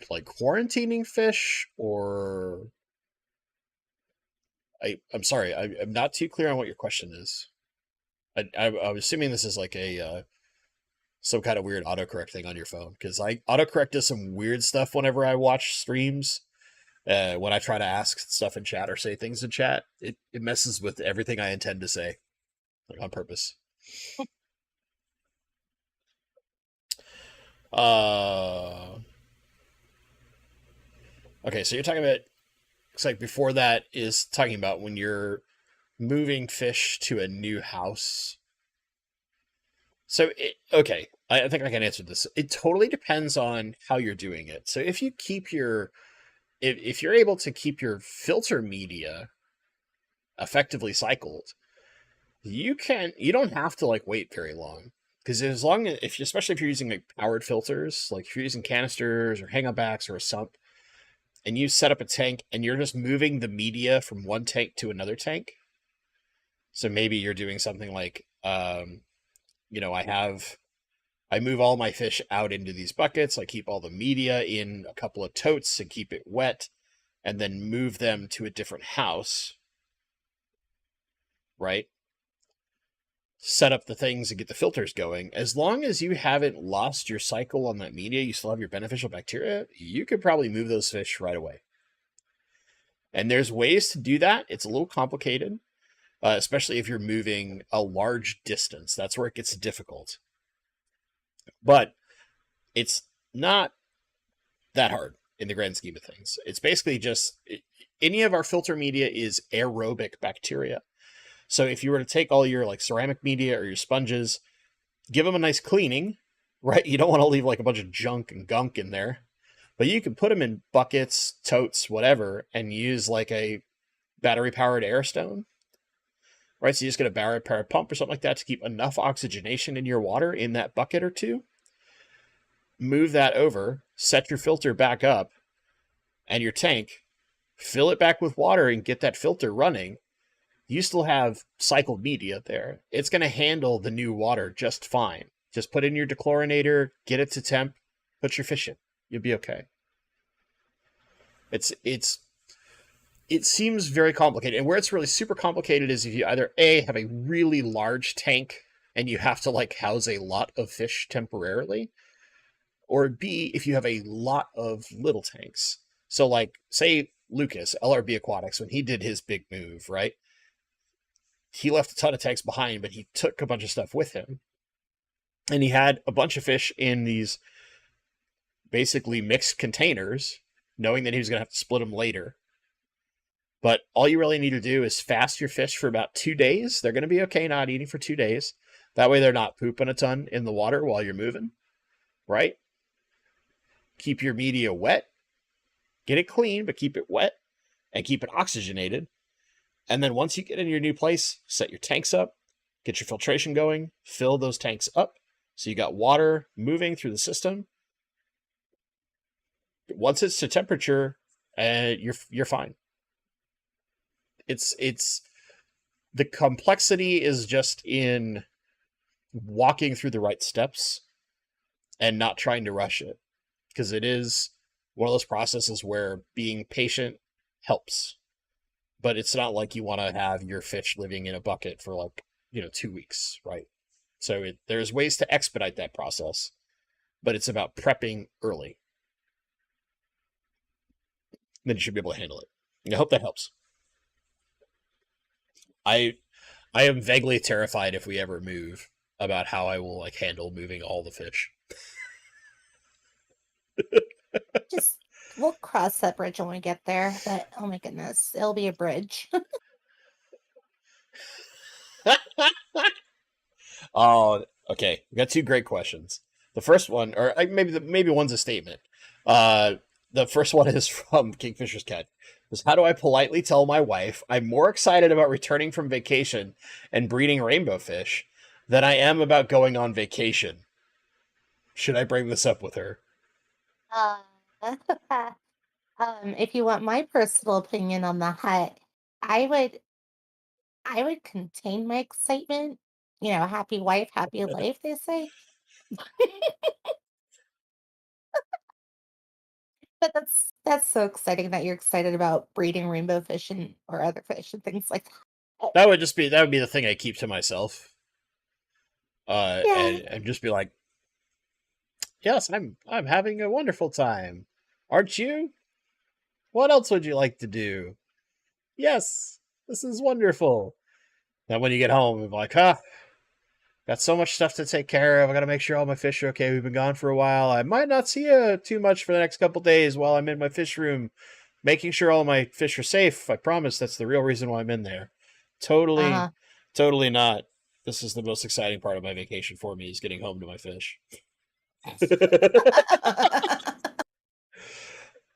like quarantining fish or I'm sorry, I'm not too clear on what your question is. I'm assuming this is like a some kind of weird autocorrect thing on your phone, because I autocorrect does some weird stuff whenever I watch streams. When I try to ask stuff in chat or say things in chat, it messes with everything I intend to say, like on purpose. Uh, okay, so you're talking about. It's like before that is talking about when you're moving fish to a new house. So, okay, I think I can answer this. It totally depends on how you're doing it. So, if you keep your, if you're able to keep your filter media effectively cycled, you don't have to like wait very long, because as long as if you, especially if you're using like powered filters, like if you're using canisters or hang-up-backs or a sump, and you set up a tank and you're just moving the media from one tank to another tank. So maybe you're doing something like, I move all my fish out into these buckets. I keep all the media in a couple of totes and keep it wet, and then move them to a different house, right? Set up the things and get the filters going. As long as you haven't lost your cycle on that media, you still have your beneficial bacteria, you could probably move those fish right away. And there's ways to do that. It's a little complicated, especially if you're moving a large distance. That's where it gets difficult. But it's not that hard in the grand scheme of things. It's basically just any of our filter media is aerobic bacteria. So if you were to take all your like ceramic media or your sponges, give them a nice cleaning, right? You don't want to leave like a bunch of junk and gunk in there, but you can put them in buckets, totes, whatever, and use like a battery powered air stone, right? So you just get a battery powered pump or something like that to keep enough oxygenation in your water in that bucket or two. Move that over, set your filter back up and your tank, fill it back with water and get that filter running. You still have cycled media there. It's going to handle the new water just fine. Just put in your dechlorinator, get it to temp, put your fish in. You'll be okay. It seems very complicated. And where it's really super complicated is if you either A, have a really large tank and you have to like house a lot of fish temporarily, or B, if you have a lot of little tanks. So like say Lucas, LRB Aquatics, when he did his big move, right? He left a ton of tanks behind, but he took a bunch of stuff with him. And he had a bunch of fish in these basically mixed containers, knowing that he was going to have to split them later. But all you really need to do is fast your fish for about 2 days. They're going to be okay not eating for 2 days. That way they're not pooping a ton in the water while you're moving, right? Keep your media wet. Get it clean, but keep it wet and keep it oxygenated. And then once you get in your new place, set your tanks up, get your filtration going, fill those tanks up. So you got water moving through the system. Once it's to temperature, you're fine. It's the complexity is just in walking through the right steps and not trying to rush it, because it is one of those processes where being patient helps. But it's not like you want to have your fish living in a bucket for like, 2 weeks, right? So there's ways to expedite that process, but it's about prepping early. Then you should be able to handle it. And I hope that helps. I am vaguely terrified if we ever move about how I will like handle moving all the fish. Just we'll cross that bridge when we get there. But oh my goodness, it'll be a bridge. Oh, okay. We got two great questions. The first one, or maybe one's a statement. The first one is from Kingfisher's Cat. Is how do I politely tell my wife I'm more excited about returning from vacation and breeding rainbow fish than I am about going on vacation? Should I bring this up with her? Uh, if you want my personal opinion on the hut, I would I would contain my excitement. Happy wife, happy life, they say. But that's so exciting that you're excited about breeding rainbow fish and or other fish and things like that. That would be the thing I keep to myself. Yeah, And just be like, Yes, I'm having a wonderful time. Aren't you? What else would you like to do? Yes, this is wonderful. Then when you get home, you're like, got so much stuff to take care of. I gotta make sure all my fish are okay. We've been gone for a while. I might not see you too much for the next couple days while I'm in my fish room, making sure all my fish are safe. I promise that's the real reason why I'm in there. Totally, Uh-huh. totally not. This is the most exciting part of my vacation for me is getting home to my fish.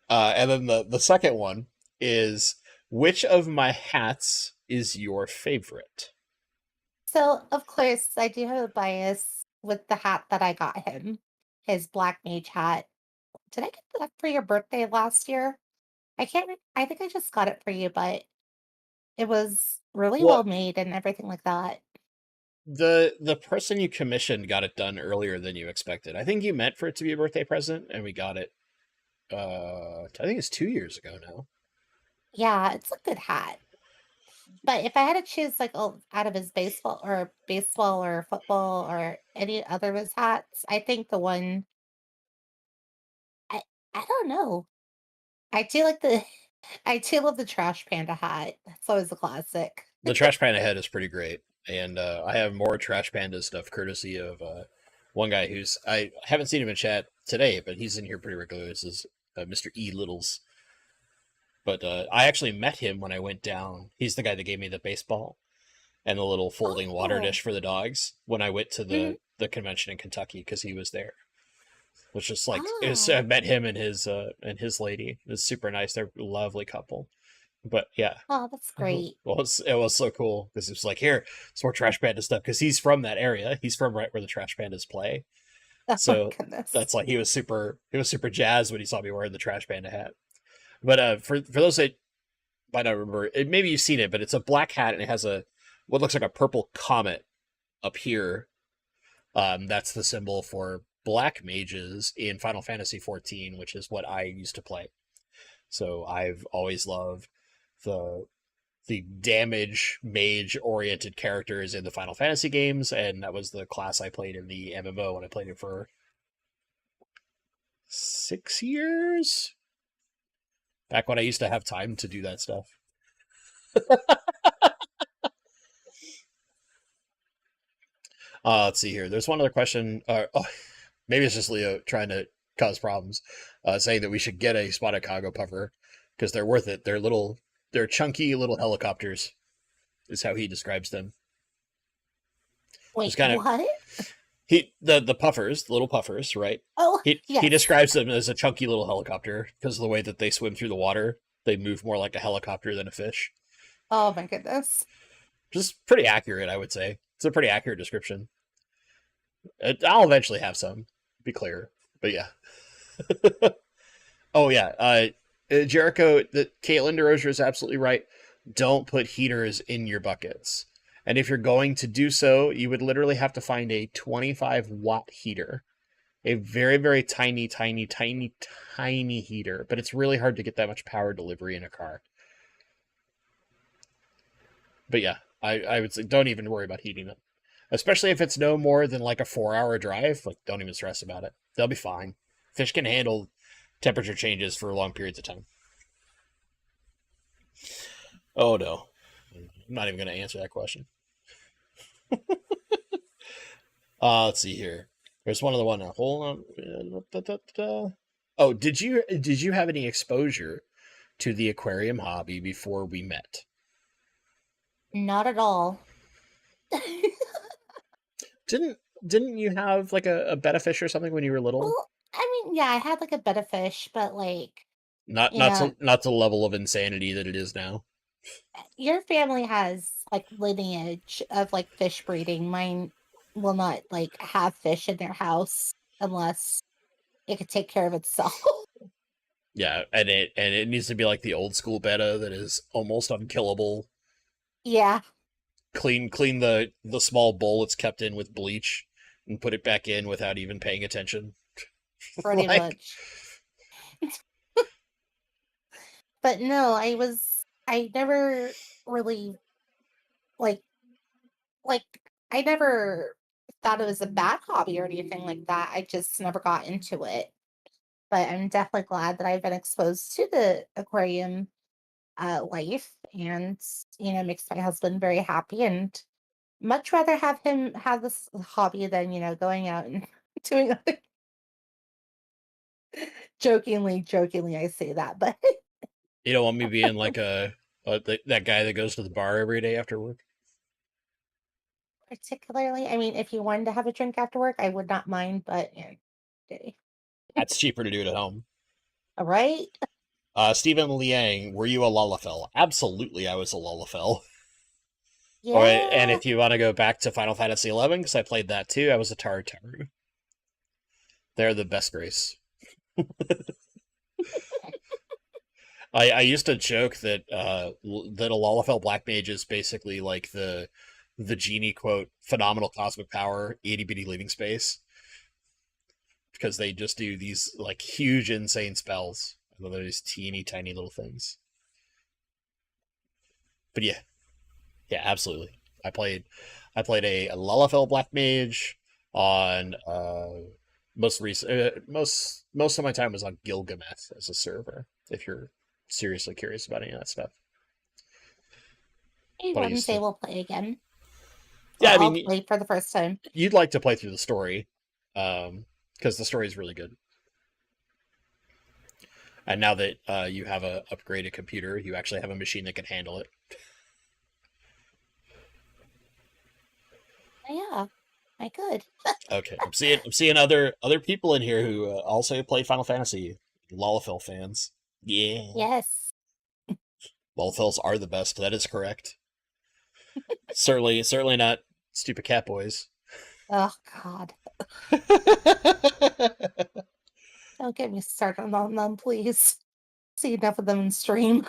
And then the second one is which of my hats is your favorite? So, of course, I do have a bias with the hat that I got him, his black mage hat. Did I get that for your birthday last year? I think I just got it for you, but it was really Well, well made and everything like that. the person you commissioned got it done earlier than you expected. I think you meant for it to be a birthday present, and we got it. I think it's 2 years ago now. Yeah, it's a good hat. But if I had to choose, like, out of his baseball or football or any other of his hats, I think the one I I don't know. I do like the I do love the Trash Panda hat. That's always a classic. The Trash Panda head is pretty great, and I have more Trash Panda stuff courtesy of one guy who's I haven't seen him in chat today, but he's in here pretty regularly. This is Mr. E Littles. But I actually met him when I went down. He's the guy that gave me the baseball and the little folding water Oh. dish for the dogs when I went to Mhm. the convention in Kentucky because he was there. Which is like I Oh. met him and his lady. It was super nice. They're a lovely couple. But yeah, Oh, that's great. well, it was so cool because it was like here, it's more Trash Panda stuff because he's from that area. He's from right where the Trash Pandas play. Oh my So goodness. that's like he was super jazzed when he saw me wearing the Trash Panda hat. But for those that might not remember, maybe you've seen it, but it's a black hat and it has a what looks like a purple comet up here. That's the symbol for black mages in Final Fantasy XIV, which is what I used to play. So I've always loved the the damage mage oriented characters in the Final Fantasy games, and that was the class I played in the MMO when I played it for 6 years. Back when I used to have time to do that stuff. Let's see here. There's one other question. Maybe it's just Leo trying to cause problems, saying that we should get a spotted cargo puffer because they're worth it. They're chunky little helicopters, is how he describes them. Just Wait, kind of what? the puffers, the little puffers, right? Oh, He yes. describes them as a chunky little helicopter because of the way that they swim through the water. They move more like a helicopter than a fish. Oh my goodness. Just pretty accurate, I would say. It's a pretty accurate description. I'll eventually have some, be clear, but yeah. Oh yeah, Jericho. That Caitlin DeRozier is absolutely right. Don't put heaters in your buckets. And if you're going to do so, you would literally have to find a 25-watt heater. A very, very tiny, tiny, tiny, tiny heater. But it's really hard to get that much power delivery in a car. But yeah, I would say don't even worry about heating it. Especially if it's no more than like a 4 hour drive. Like, don't even stress about it. They'll be fine. Fish can handle temperature changes for long periods of time. Oh no. I'm not even going to answer that question. Let's see here. There's one other one now. Hold on. Oh, did you have any exposure to the aquarium hobby before we met? Not at all. Didn't didn't you have like a betta fish or something when you were little? Well, I mean, yeah, I had like a bit of fish, but like, you know, Not to the level of insanity that it is now. your family has like lineage of like fish breeding. Mine will not like have fish in their house unless it could take care of itself. Yeah, and it needs to be like the old school betta that is almost unkillable. Yeah, Clean the small bowl it's kept in with bleach and put it back in without even paying attention. pretty Like much. But no, I never really like like I never thought it was a bad hobby or anything like that. I just never got into it. But I'm definitely glad that I've been exposed to the aquarium life, and makes my husband very happy, and much rather have him have this hobby than going out and doing other jokingly I say that, but You don't want me being like that guy that goes to the bar every day after work. particularly, I mean, if you wanted to have a drink after work, I would not mind, but okay. That's cheaper to do it at home. All right. Stephen Liang, were you a Lullafell? Absolutely, I was a Lullafell. Or and Yeah. if you want to go back to Final Fantasy 11, because I played that too, I was a Tartaru. They're the best race. I used to joke that that a Lullafell Black Mage is basically like the genie quote phenomenal cosmic power itty bitty living space, because they just do these like huge insane spells. And then they're these teeny tiny little things. But yeah, yeah, absolutely. I played a Lullafell Black Mage on most recent most of my time was on Gilgamesh as a server. If you're seriously curious about any of that stuff, Maybe but I one used day to. we'll play again. Yeah, Well, I I'll mean, play for the first time. you'd like to play through the story, because the story is really good. And now that you have a upgraded computer, you actually have a machine that can handle it. Oh, yeah, I could. Okay, I'm seeing other people in here who also play Final Fantasy. Lullafell fans. Yeah, Yes. Lulfells are the best. That is correct. Certainly not stupid cat boys. Oh God. Don't get me started on them, please. See enough of them in stream.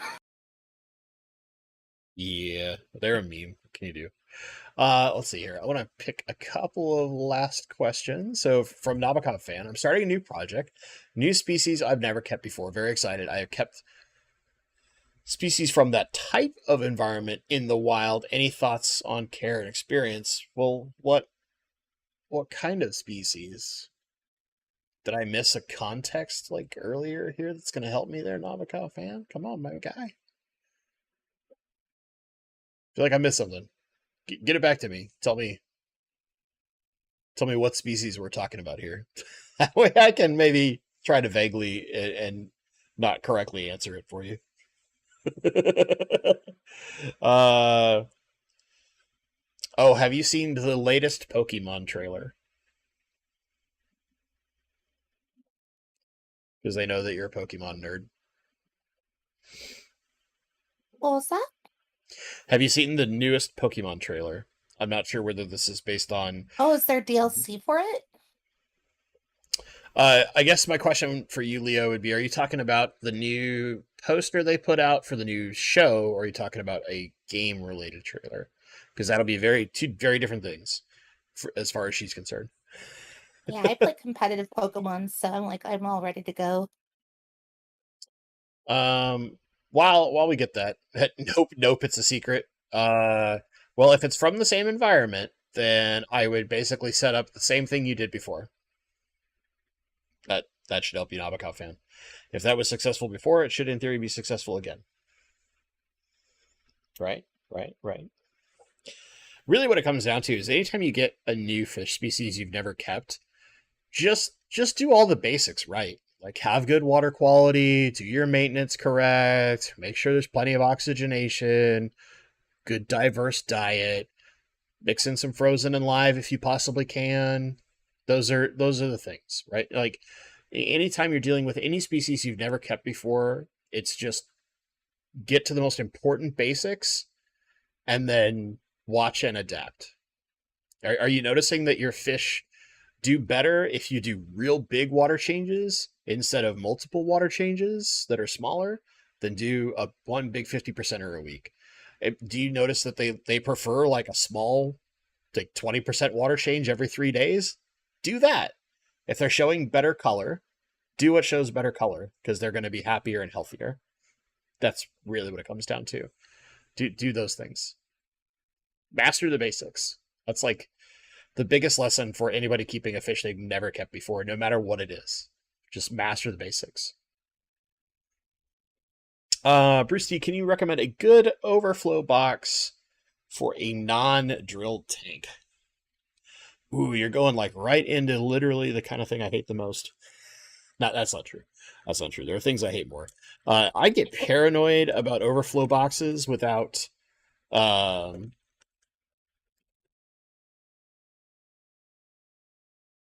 Yeah, they're a meme. What can you do? Let's see here. I want to pick a couple of last questions. So from Nabokov fan, I'm starting a new project, new species I've never kept before. Very excited. I have kept species from that type of environment in the wild. Any thoughts on care and experience? Well, what kind of species? Did I miss a context like earlier here that's going to help me there, Nabokov fan? Come on, my guy. Feel like I missed something. Get it back to me. Tell me what species we're talking about here. That way I can maybe try to vaguely and not correctly answer it for you. uh oh, have you seen the latest Pokemon trailer? Because they know that you're a Pokemon nerd. What was that? Have you seen the newest Pokemon trailer? I'm not sure whether this is based on. Oh, is there DLC for it? I guess my question for you, Leo, would be: are you talking about the new poster they put out for the new show, or are you talking about a game-related trailer? Because that'll be two very different things, as far as she's concerned. Yeah, I play competitive Pokemon, so I'm all ready to go. Um, while we get that, nope, it's a secret. Well, if it's from the same environment, then I would basically set up the same thing you did before. That should help you, Nabokov fan. If that was successful before, it should in theory be successful again. Right, right. Really, what it comes down to is anytime you get a new fish species you've never kept, just do all the basics right. Like have good water quality, do your maintenance correct, make sure there's plenty of oxygenation, good diverse diet, mix in some frozen and live if you possibly can. Those are the things, right? Like anytime you're dealing with any species you've never kept before, it's just get to the most important basics and then watch and adapt. Are you noticing that your fish do better if you do real big water changes instead of multiple water changes that are smaller than do a one big 50%er a week? Do you notice that they prefer like a small like 20% water change every 3 days? Do that. If they're showing better color, do what shows better color because they're going to be happier and healthier. That's really what it comes down to. Do those things. Master the basics. That's like the biggest lesson for anybody keeping a fish they've never kept before, no matter what it is. Just master the basics. Bruce D, can you recommend a good overflow box for a non-drilled tank? Ooh, you're going like right into literally the kind of thing I hate the most. No, that's not true. That's not true. There are things I hate more. I get paranoid about overflow boxes um,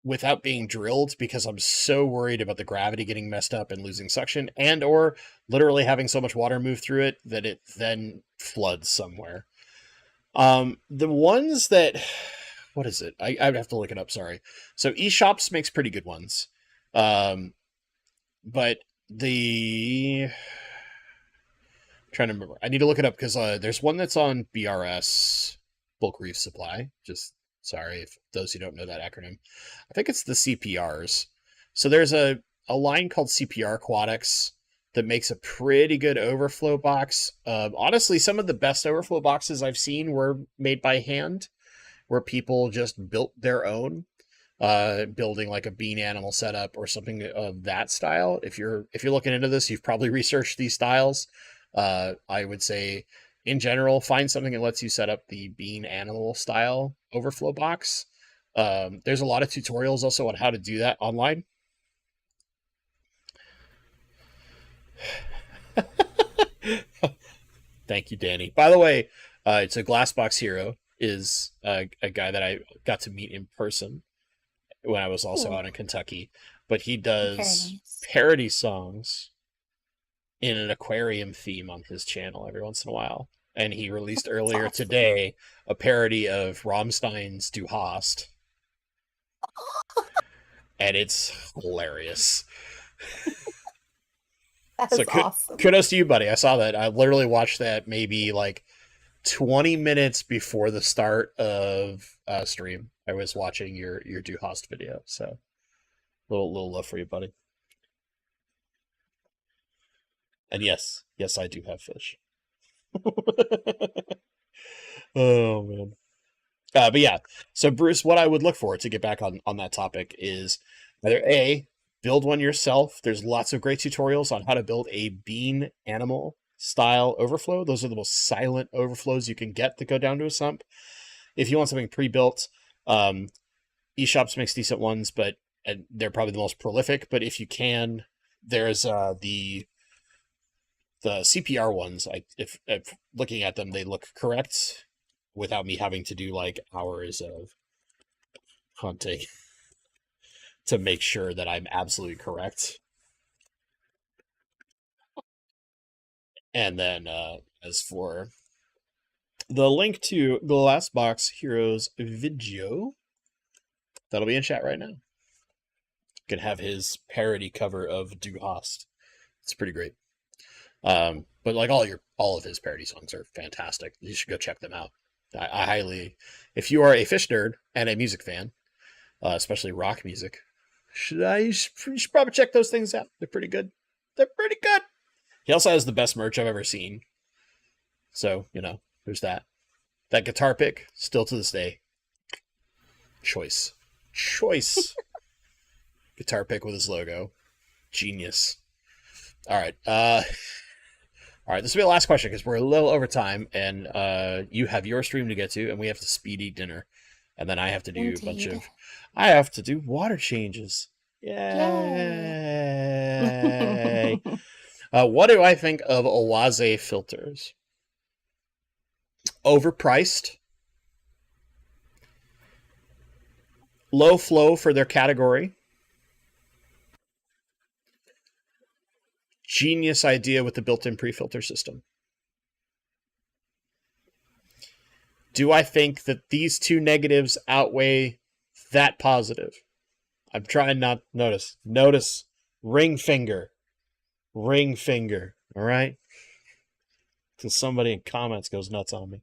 without being drilled because I'm so worried about the gravity getting messed up and losing suction, and or literally having so much water move through it that it then floods somewhere. The ones that, what is it? I'd have to look it up. Sorry. So eShops makes pretty good ones. But I'm trying to remember. I need to look it up because there's one that's on BRS, Bulk Reef Supply. Just sorry if those who don't know that acronym. I think it's the CPRs. So there's a line called CPR Aquatics that makes a pretty good overflow box. Honestly, some of the best overflow boxes I've seen were made by hand, where people just built their own, building like a bean animal setup or something of that style. If you're looking into this, you've probably researched these styles. I would say, in general, find something that lets you set up the bean animal style overflow box. There's a lot of tutorials also on how to do that online. Thank you, Danny. By the way, it's a Glassbox Hero is a guy that I got to meet in person when I was also Ooh, out in Kentucky. But he very does nice. parody songs in an aquarium theme on his channel every once in a while. And he released It's earlier awesome. today a parody of Rammstein's Du Hast, and it's hilarious. That So is awesome. kudos to you, buddy. I saw that. I literally watched that maybe like 20 minutes before the start of stream. I was watching your Du Hast video. So little love for you, buddy. And yes, I do have fish. Oh man. But yeah, so Bruce, what I would look for to get back on that topic is either A, build one yourself. There's lots of great tutorials on how to build a bean animal style overflow. Those are the most silent overflows you can get that go down to a sump. If you want something pre-built, um, eShops makes decent ones, but and they're probably the most prolific. But if you can, there's the CPR ones. If looking at them, they look correct without me having to do like hours of hunting to make sure that I'm absolutely correct. And then as for the link to Glassbox Heroes video, that'll be in chat right now. You can have his parody cover of Du Hast. It's pretty great. But like all of his parody songs are fantastic. You should go check them out. I highly, if you are a fish nerd and a music fan, especially rock music, you should probably check those things out. They're pretty good. They're pretty good. He also has the best merch I've ever seen. So, there's that. That guitar pick, still to this day, choice. Choice. Guitar pick with his logo. Genius. All right. All right, this will be the last question because we're a little over time, and you have your stream to get to, and we have to speed eat dinner, and then I have to do Indeed. I have to do water changes. Yay. Yay! What do I think of Oase filters? Overpriced, low flow for their category. Genius idea with the built-in pre-filter system. Do I think that these two negatives outweigh that positive? I'm trying not notice. Notice ring finger. Ring finger. All right? Till somebody in comments goes nuts on me.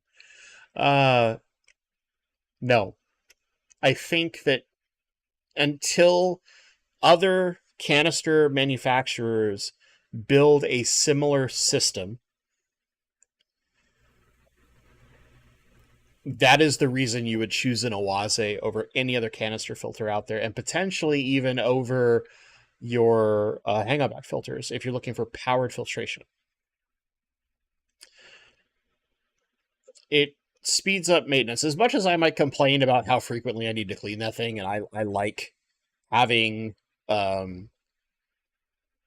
No. I think that until other canister manufacturers build a similar system, that is the reason you would choose an Oase over any other canister filter out there, and potentially even over your hang-on-back filters if you're looking for powered filtration. It speeds up maintenance. As much as I might complain about how frequently I need to clean that thing, and I like having I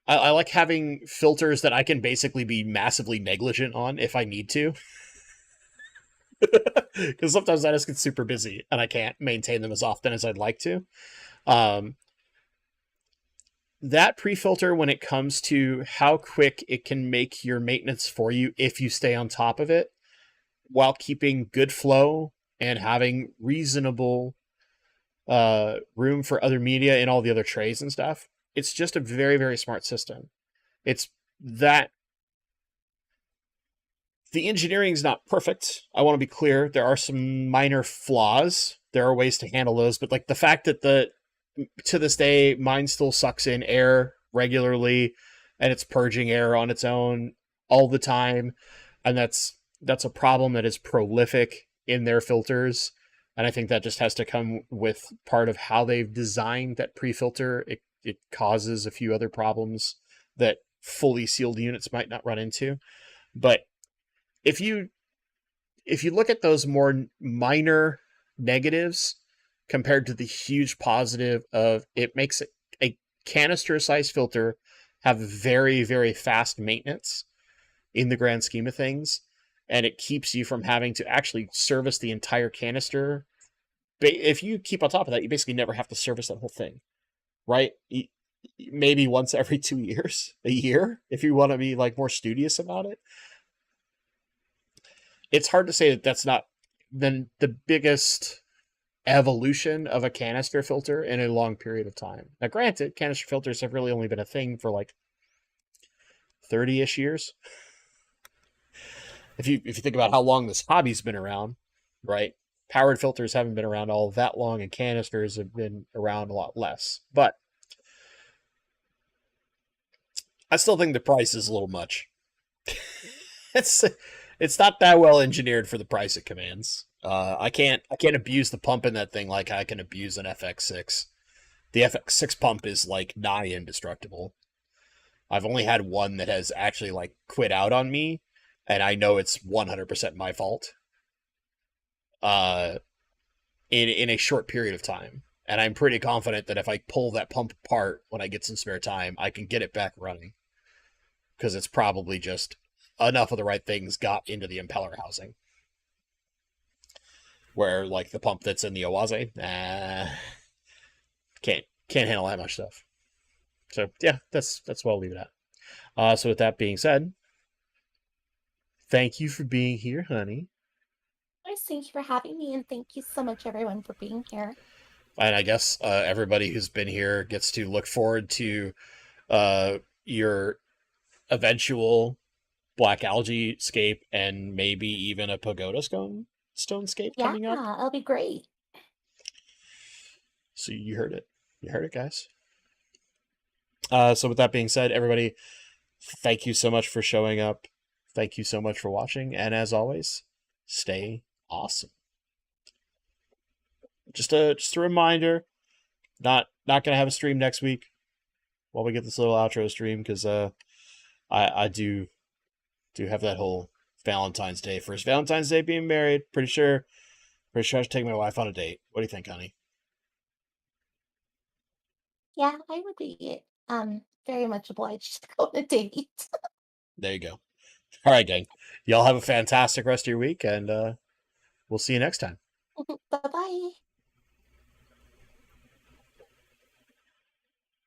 like having filters that I can basically be massively negligent on if I need to. Because sometimes I just get super busy and I can't maintain them as often as I'd like to. Um, that pre-filter, when it comes to how quick it can make your maintenance for you if you stay on top of it, while keeping good flow and having reasonable room for other media in all the other trays and stuff, it's just a very, very smart system. It's that the engineering is not perfect. I want to be clear. There are some minor flaws. There are ways to handle those, but like the fact that to this day mine still sucks in air regularly and it's purging air on its own all the time, and that's a problem that is prolific in their filters. And I think that just has to come with part of how they've designed that pre-filter. It causes a few other problems that fully sealed units might not run into. But if you look at those more minor negatives compared to the huge positive of it makes a canister size filter have very, very fast maintenance in the grand scheme of things, and it keeps you from having to actually service the entire canister. If you keep on top of that, you basically never have to service that whole thing, right? Maybe once every 2 years, a year, if you want to be like more studious about it. It's hard to say that that's not then the biggest evolution of a canister filter in a long period of time. Now, granted, canister filters have really only been a thing for like 30-ish years. If you think about how long this hobby's been around, right? Powered filters haven't been around all that long, and canisters have been around a lot less. But I still think the price is a little much. it's it's not that well engineered for the price it commands. I can't abuse the pump in that thing like I can abuse an FX6. The FX6 pump is like nigh indestructible. I've only had one that has actually like quit out on me, and I know it's 100% my fault. Uh, in a short period of time, and I'm pretty confident that if I pull that pump apart when I get some spare time, I can get it back running because it's probably just enough of the right things got into the impeller housing. Where like the pump that's in the Oase, can't handle that much stuff. So yeah, that's what I'll leave it at. So with that being said, thank you for being here, honey. Guys, thank you for having me, and thank you so much, everyone, for being here. And I guess everybody who's been here gets to look forward to your eventual black algae scape and maybe even a pagoda stone scape Yeah, coming up. it'll be great. So you heard it. You heard it, guys. So with that being said, everybody, thank you so much for showing up. Thank you so much for watching. And as always, stay awesome. Just a reminder, not gonna have a stream next week while we get this little outro stream, because I do have that whole Valentine's Day, first Valentine's Day being married. Pretty sure I should take my wife on a date. What do you think, honey? Yeah, I would be very much obliged to go on a date. There you go. All right, gang. Y'all have a fantastic rest of your week, and we'll see you next time. Bye bye.